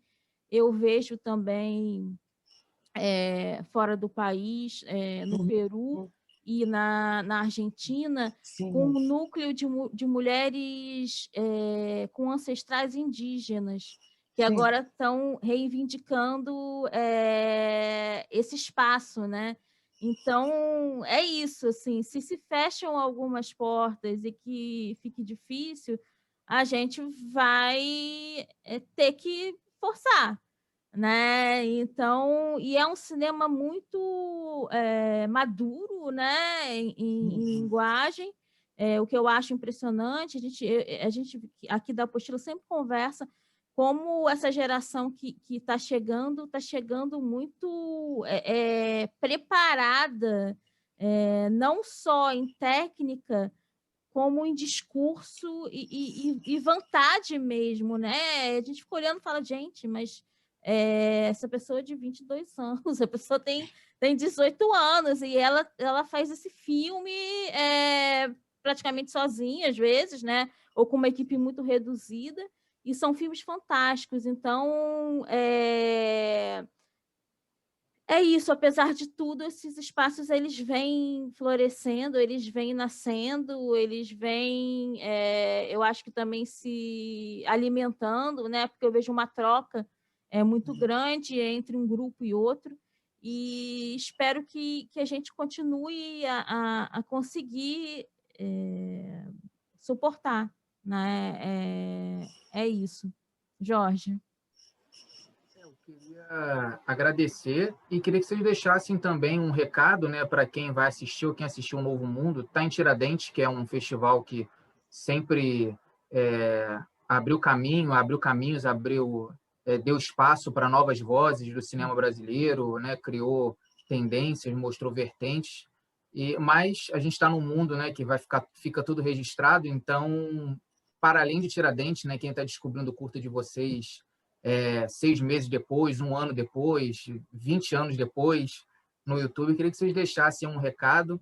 eu vejo também fora do país, no Peru e na Argentina, Sim. com um núcleo de mulheres com ancestrais indígenas, que Sim. agora estão reivindicando esse espaço, né? Então, é isso, assim, se fecham algumas portas e que fique difícil, a gente vai ter que forçar, né? Então, e é um cinema muito maduro, né? Em linguagem, o que eu acho impressionante. A gente aqui da Apostila sempre conversa como essa geração que está chegando muito preparada, não só em técnica, como em discurso e vontade mesmo, né? A gente fica olhando e fala, gente, mas essa pessoa é de 22 anos, a pessoa tem 18 anos, e ela faz esse filme praticamente sozinha, às vezes, né? Ou com uma equipe muito reduzida, e são filmes fantásticos. Então, é isso, apesar de tudo, esses espaços eles vêm florescendo, eles vêm nascendo, eles vêm, eu acho que também se alimentando, né? Porque eu vejo uma troca muito grande entre um grupo e outro, e espero que a gente continue a conseguir suportar, né? É isso. Jorge. Eu queria agradecer e queria que vocês deixassem também um recado, né, para quem vai assistir ou quem assistiu o Novo Mundo. Está em Tiradentes, que é um festival que sempre abriu caminhos, deu espaço para novas vozes do cinema brasileiro, né, criou tendências, mostrou vertentes. Mas a gente está num mundo, né, que fica tudo registrado, então para além de Tiradentes, né, quem está descobrindo o curta de vocês 6 meses depois, 1 ano depois, 20 anos depois, no YouTube, eu queria que vocês deixassem um recado,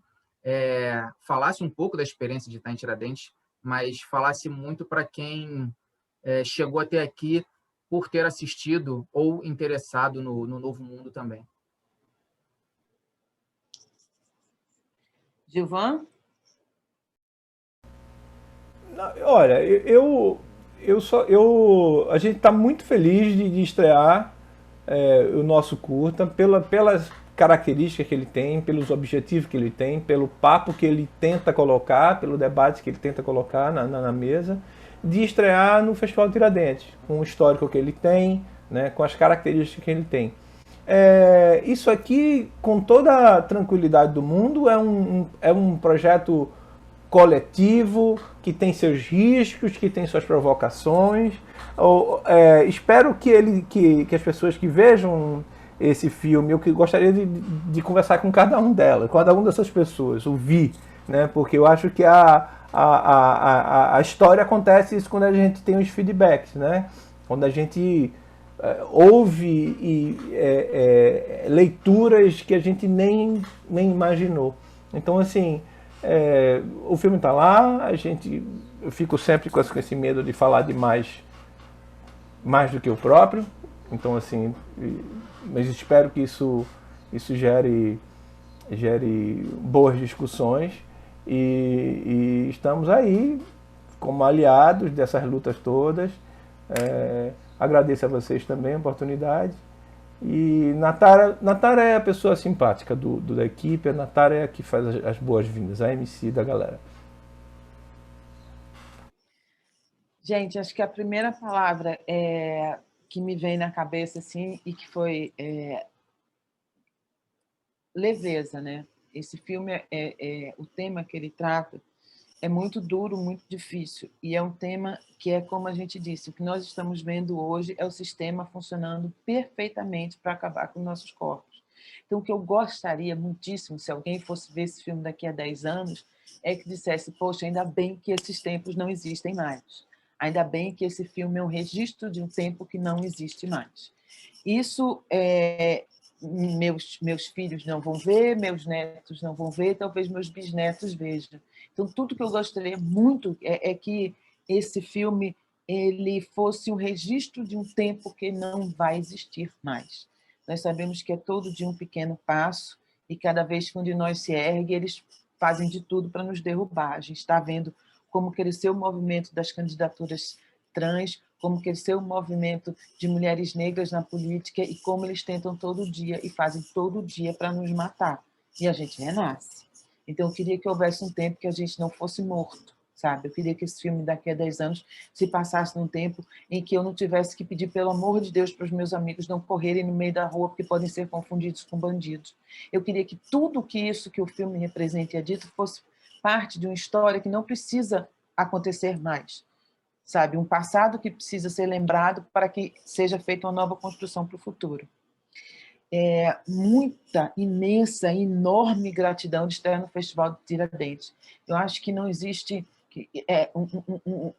falasse um pouco da experiência de estar em Tiradentes, mas falasse muito para quem chegou até aqui por ter assistido ou interessado no Novo Mundo também. Gilvan? Olha, a gente está muito feliz de estrear o nosso curta pelas características que ele tem, pelos objetivos que ele tem, pelo papo que ele tenta colocar, pelo debate que ele tenta colocar na mesa, de estrear no Festival de Tiradentes, com o histórico que ele tem, né, com as características que ele tem. Isso aqui, com toda a tranquilidade do mundo, é um projeto coletivo, que tem seus riscos, que tem suas provocações. Espero que as pessoas que vejam esse filme, eu gostaria de conversar com cada um delas, cada uma dessas pessoas, ouvir, né? Porque eu acho que a história acontece isso quando a gente tem os feedbacks, né? Quando a gente ouve leituras que a gente nem imaginou. Então, assim, o filme está lá, eu fico sempre com esse medo de falar demais, mais do que o próprio. Então, assim, mas espero que isso gere boas discussões e estamos aí como aliados dessas lutas todas. Agradeço a vocês também a oportunidade. E Natara é a pessoa simpática da equipe, a Natara é a que faz as boas-vindas, a MC da galera. Gente, acho que a primeira palavra que me vem na cabeça assim, e que foi leveza, né? Esse filme, o tema que ele trata é muito duro, muito difícil, e é um tema que é, como a gente disse, o que nós estamos vendo hoje é o sistema funcionando perfeitamente para acabar com nossos corpos. Então, o que eu gostaria muitíssimo, se alguém fosse ver esse filme daqui a 10 anos, é que dissesse, poxa, ainda bem que esses tempos não existem mais. Ainda bem que esse filme é um registro de um tempo que não existe mais. Isso meus filhos não vão ver, meus netos não vão ver, talvez meus bisnetos vejam. Então, tudo que eu gostaria muito é que esse filme ele fosse um registro de um tempo que não vai existir mais. Nós sabemos que é todo dia um pequeno passo e cada vez que um de nós se ergue, eles fazem de tudo para nos derrubar. A gente está vendo como cresceu o movimento das candidaturas trans, como cresceu o movimento de mulheres negras na política e como eles tentam todo dia e fazem todo dia para nos matar. E a gente renasce. Então, eu queria que houvesse um tempo que a gente não fosse morto, sabe? Eu queria que esse filme, daqui a 10 anos, se passasse num tempo em que eu não tivesse que pedir, pelo amor de Deus, para os meus amigos não correrem no meio da rua, porque podem ser confundidos com bandidos. Eu queria que tudo isso que o filme representa e é dito fosse parte de uma história que não precisa acontecer mais, sabe? Um passado que precisa ser lembrado para que seja feita uma nova construção para o futuro. Muita, imensa, enorme gratidão de estar no Festival de Tiradentes. Eu acho que não existe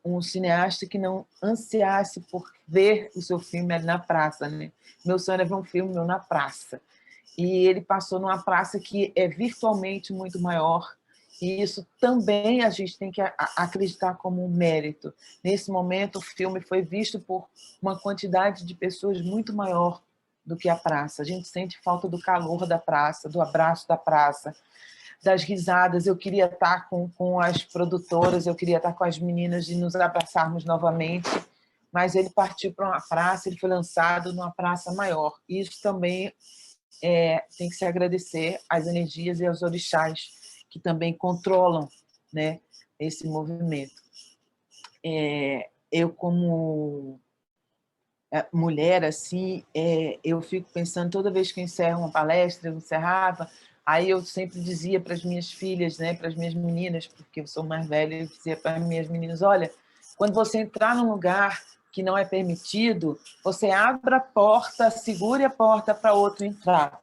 um cineasta que não ansiasse por ver o seu filme ali na praça, né? Meu sonho era ver um filme meu na praça. E ele passou numa praça que é virtualmente muito maior, e isso também a gente tem que acreditar como um mérito. Nesse momento, o filme foi visto por uma quantidade de pessoas muito maior do que a praça. A gente sente falta do calor da praça, do abraço da praça, das risadas. Eu queria estar com as produtoras, eu queria estar com as meninas e nos abraçarmos novamente, mas ele partiu para uma praça, ele foi lançado numa praça maior. Isso também tem que se agradecer às energias e aos orixás que também controlam, né, esse movimento. Eu, como mulher, assim, eu fico pensando, toda vez que eu encerro uma palestra, eu encerrava, aí eu sempre dizia para as minhas filhas, né, para as minhas meninas, porque eu sou mais velha, eu dizia para as minhas meninas, olha, quando você entrar num lugar que não é permitido, você abre a porta, segure a porta para outro entrar.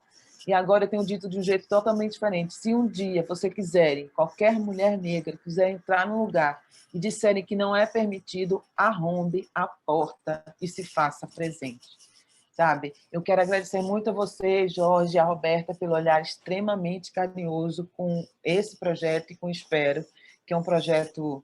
E agora eu tenho dito de um jeito totalmente diferente. Se um dia você quiserem, qualquer mulher negra quiser entrar num lugar e disserem que não é permitido, arrombe a porta e se faça presente. Sabe? Eu quero agradecer muito a você, Jorge, e a Roberta, pelo olhar extremamente carinhoso com esse projeto e com Espero, que é um projeto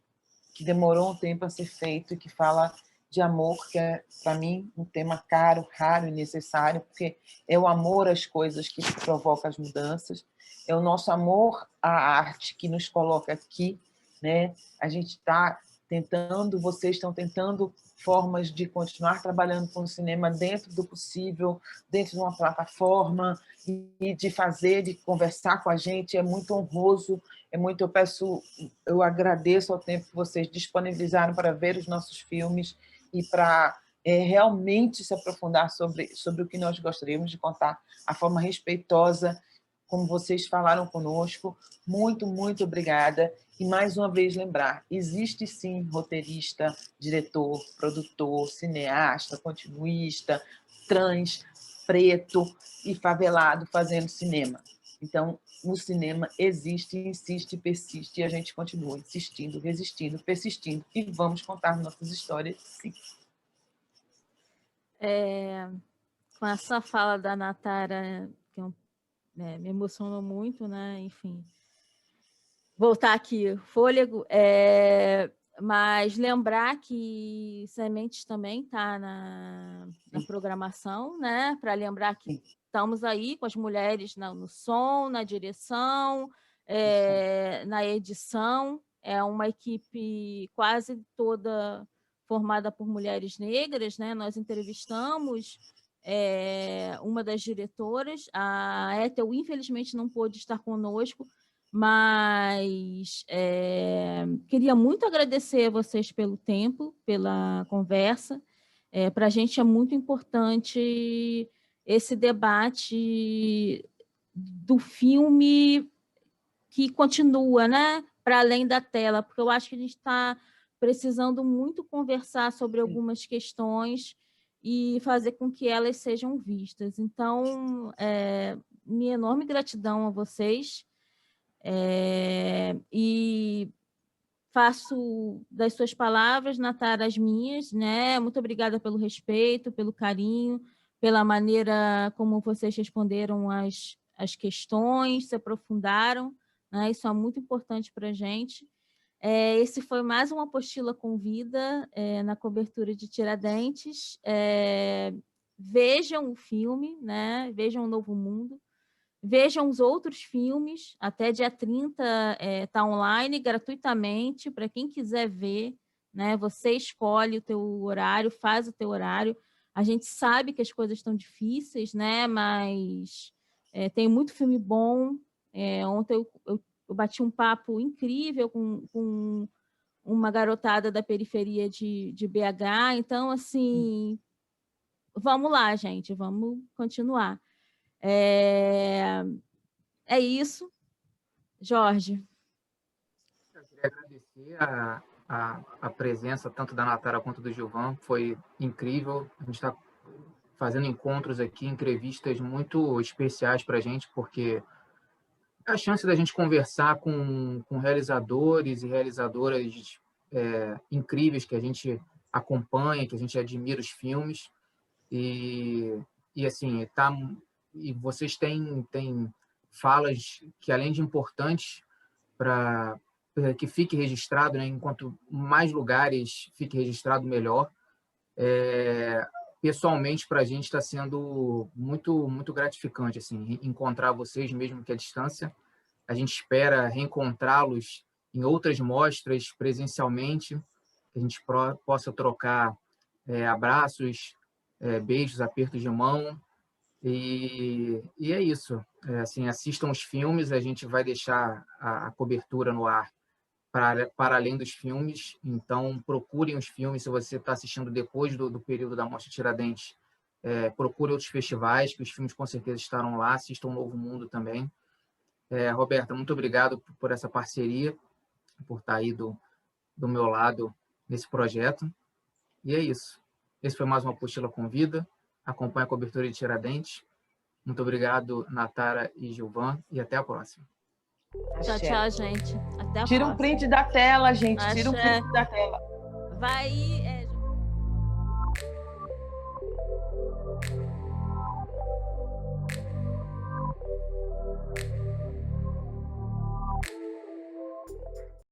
que demorou um tempo a ser feito e que fala de amor, que é, para mim, um tema caro, raro e necessário, porque é o amor às coisas que provoca as mudanças, é o nosso amor à arte que nos coloca aqui, né? A gente está tentando, vocês estão tentando formas de continuar trabalhando com o cinema dentro do possível, dentro de uma plataforma, e de fazer, de conversar com a gente, é muito honroso, é muito, eu agradeço ao tempo que vocês disponibilizaram para ver os nossos filmes e para realmente se aprofundar sobre o que nós gostaríamos de contar, a forma respeitosa como vocês falaram conosco. Muito, muito obrigada. E, mais uma vez, lembrar, existe sim roteirista, diretor, produtor, cineasta, continuista, trans, preto e favelado fazendo cinema. Então, o cinema existe, insiste, persiste, e a gente continua insistindo, resistindo, persistindo, e vamos contar nossas histórias, sim. Com essa fala da Natara, que me emocionou muito, né? Enfim, voltar aqui, fôlego, mas lembrar que Sementes também está na programação, né? Para lembrar que estamos aí com as mulheres no som, na direção, na edição. É uma equipe quase toda formada por mulheres negras, né? Nós entrevistamos uma das diretoras, a Ethel, infelizmente não pôde estar conosco, mas queria muito agradecer a vocês pelo tempo, pela conversa. Para a gente é muito importante esse debate do filme que continua, né? Para além da tela, porque eu acho que a gente está precisando muito conversar sobre algumas questões e fazer com que elas sejam vistas. Então, minha enorme gratidão a vocês. E faço das suas palavras, Natara, as minhas, né? Muito obrigada pelo respeito, pelo carinho, pela maneira como vocês responderam as questões, se aprofundaram, né? Isso é muito importante para a gente. Esse foi mais uma apostila com vida na cobertura de Tiradentes. Vejam o filme, né? Vejam o Novo Mundo. Vejam os outros filmes, até dia 30 está online gratuitamente, para quem quiser ver, né? Você escolhe o teu horário, faz o teu horário. A gente sabe que as coisas estão difíceis, né? Mas tem muito filme bom. Ontem eu bati um papo incrível com uma garotada da periferia de BH. Então, assim, vamos lá, gente, vamos continuar. É isso. Jorge. Eu queria agradecer a presença tanto da Natara quanto do Gilvan, foi incrível. A gente está fazendo encontros aqui, entrevistas muito especiais para a gente, porque é a chance da gente conversar com realizadores e realizadoras incríveis que a gente acompanha, que a gente admira os filmes. E assim, e vocês têm falas que, além de importantes, para que fique registrado, né? Enquanto mais lugares fique registrado, melhor. Pessoalmente, para a gente está sendo muito, muito gratificante assim, encontrar vocês, mesmo que à distância. A gente espera reencontrá-los em outras mostras presencialmente, que a gente possa trocar abraços, beijos, apertos de mão. E é isso. Assim, assistam os filmes, a gente vai deixar a cobertura no ar para além dos filmes. Então, procurem os filmes. Se você está assistindo depois do período da Mostra Tiradentes, procure outros festivais, que os filmes com certeza estarão lá. Assistam o Novo Mundo também. Roberta, muito obrigado por essa parceria, por estar aí do meu lado nesse projeto. E é isso. Esse foi mais uma Apostila Convida. Acompanhe a cobertura de Tiradentes. Muito obrigado, Natara e Gilvan, e até a próxima. Tchau, tchau, gente. Até a Tira próxima. um print da tela, gente. Tira um Axé. print da tela. Vai aí.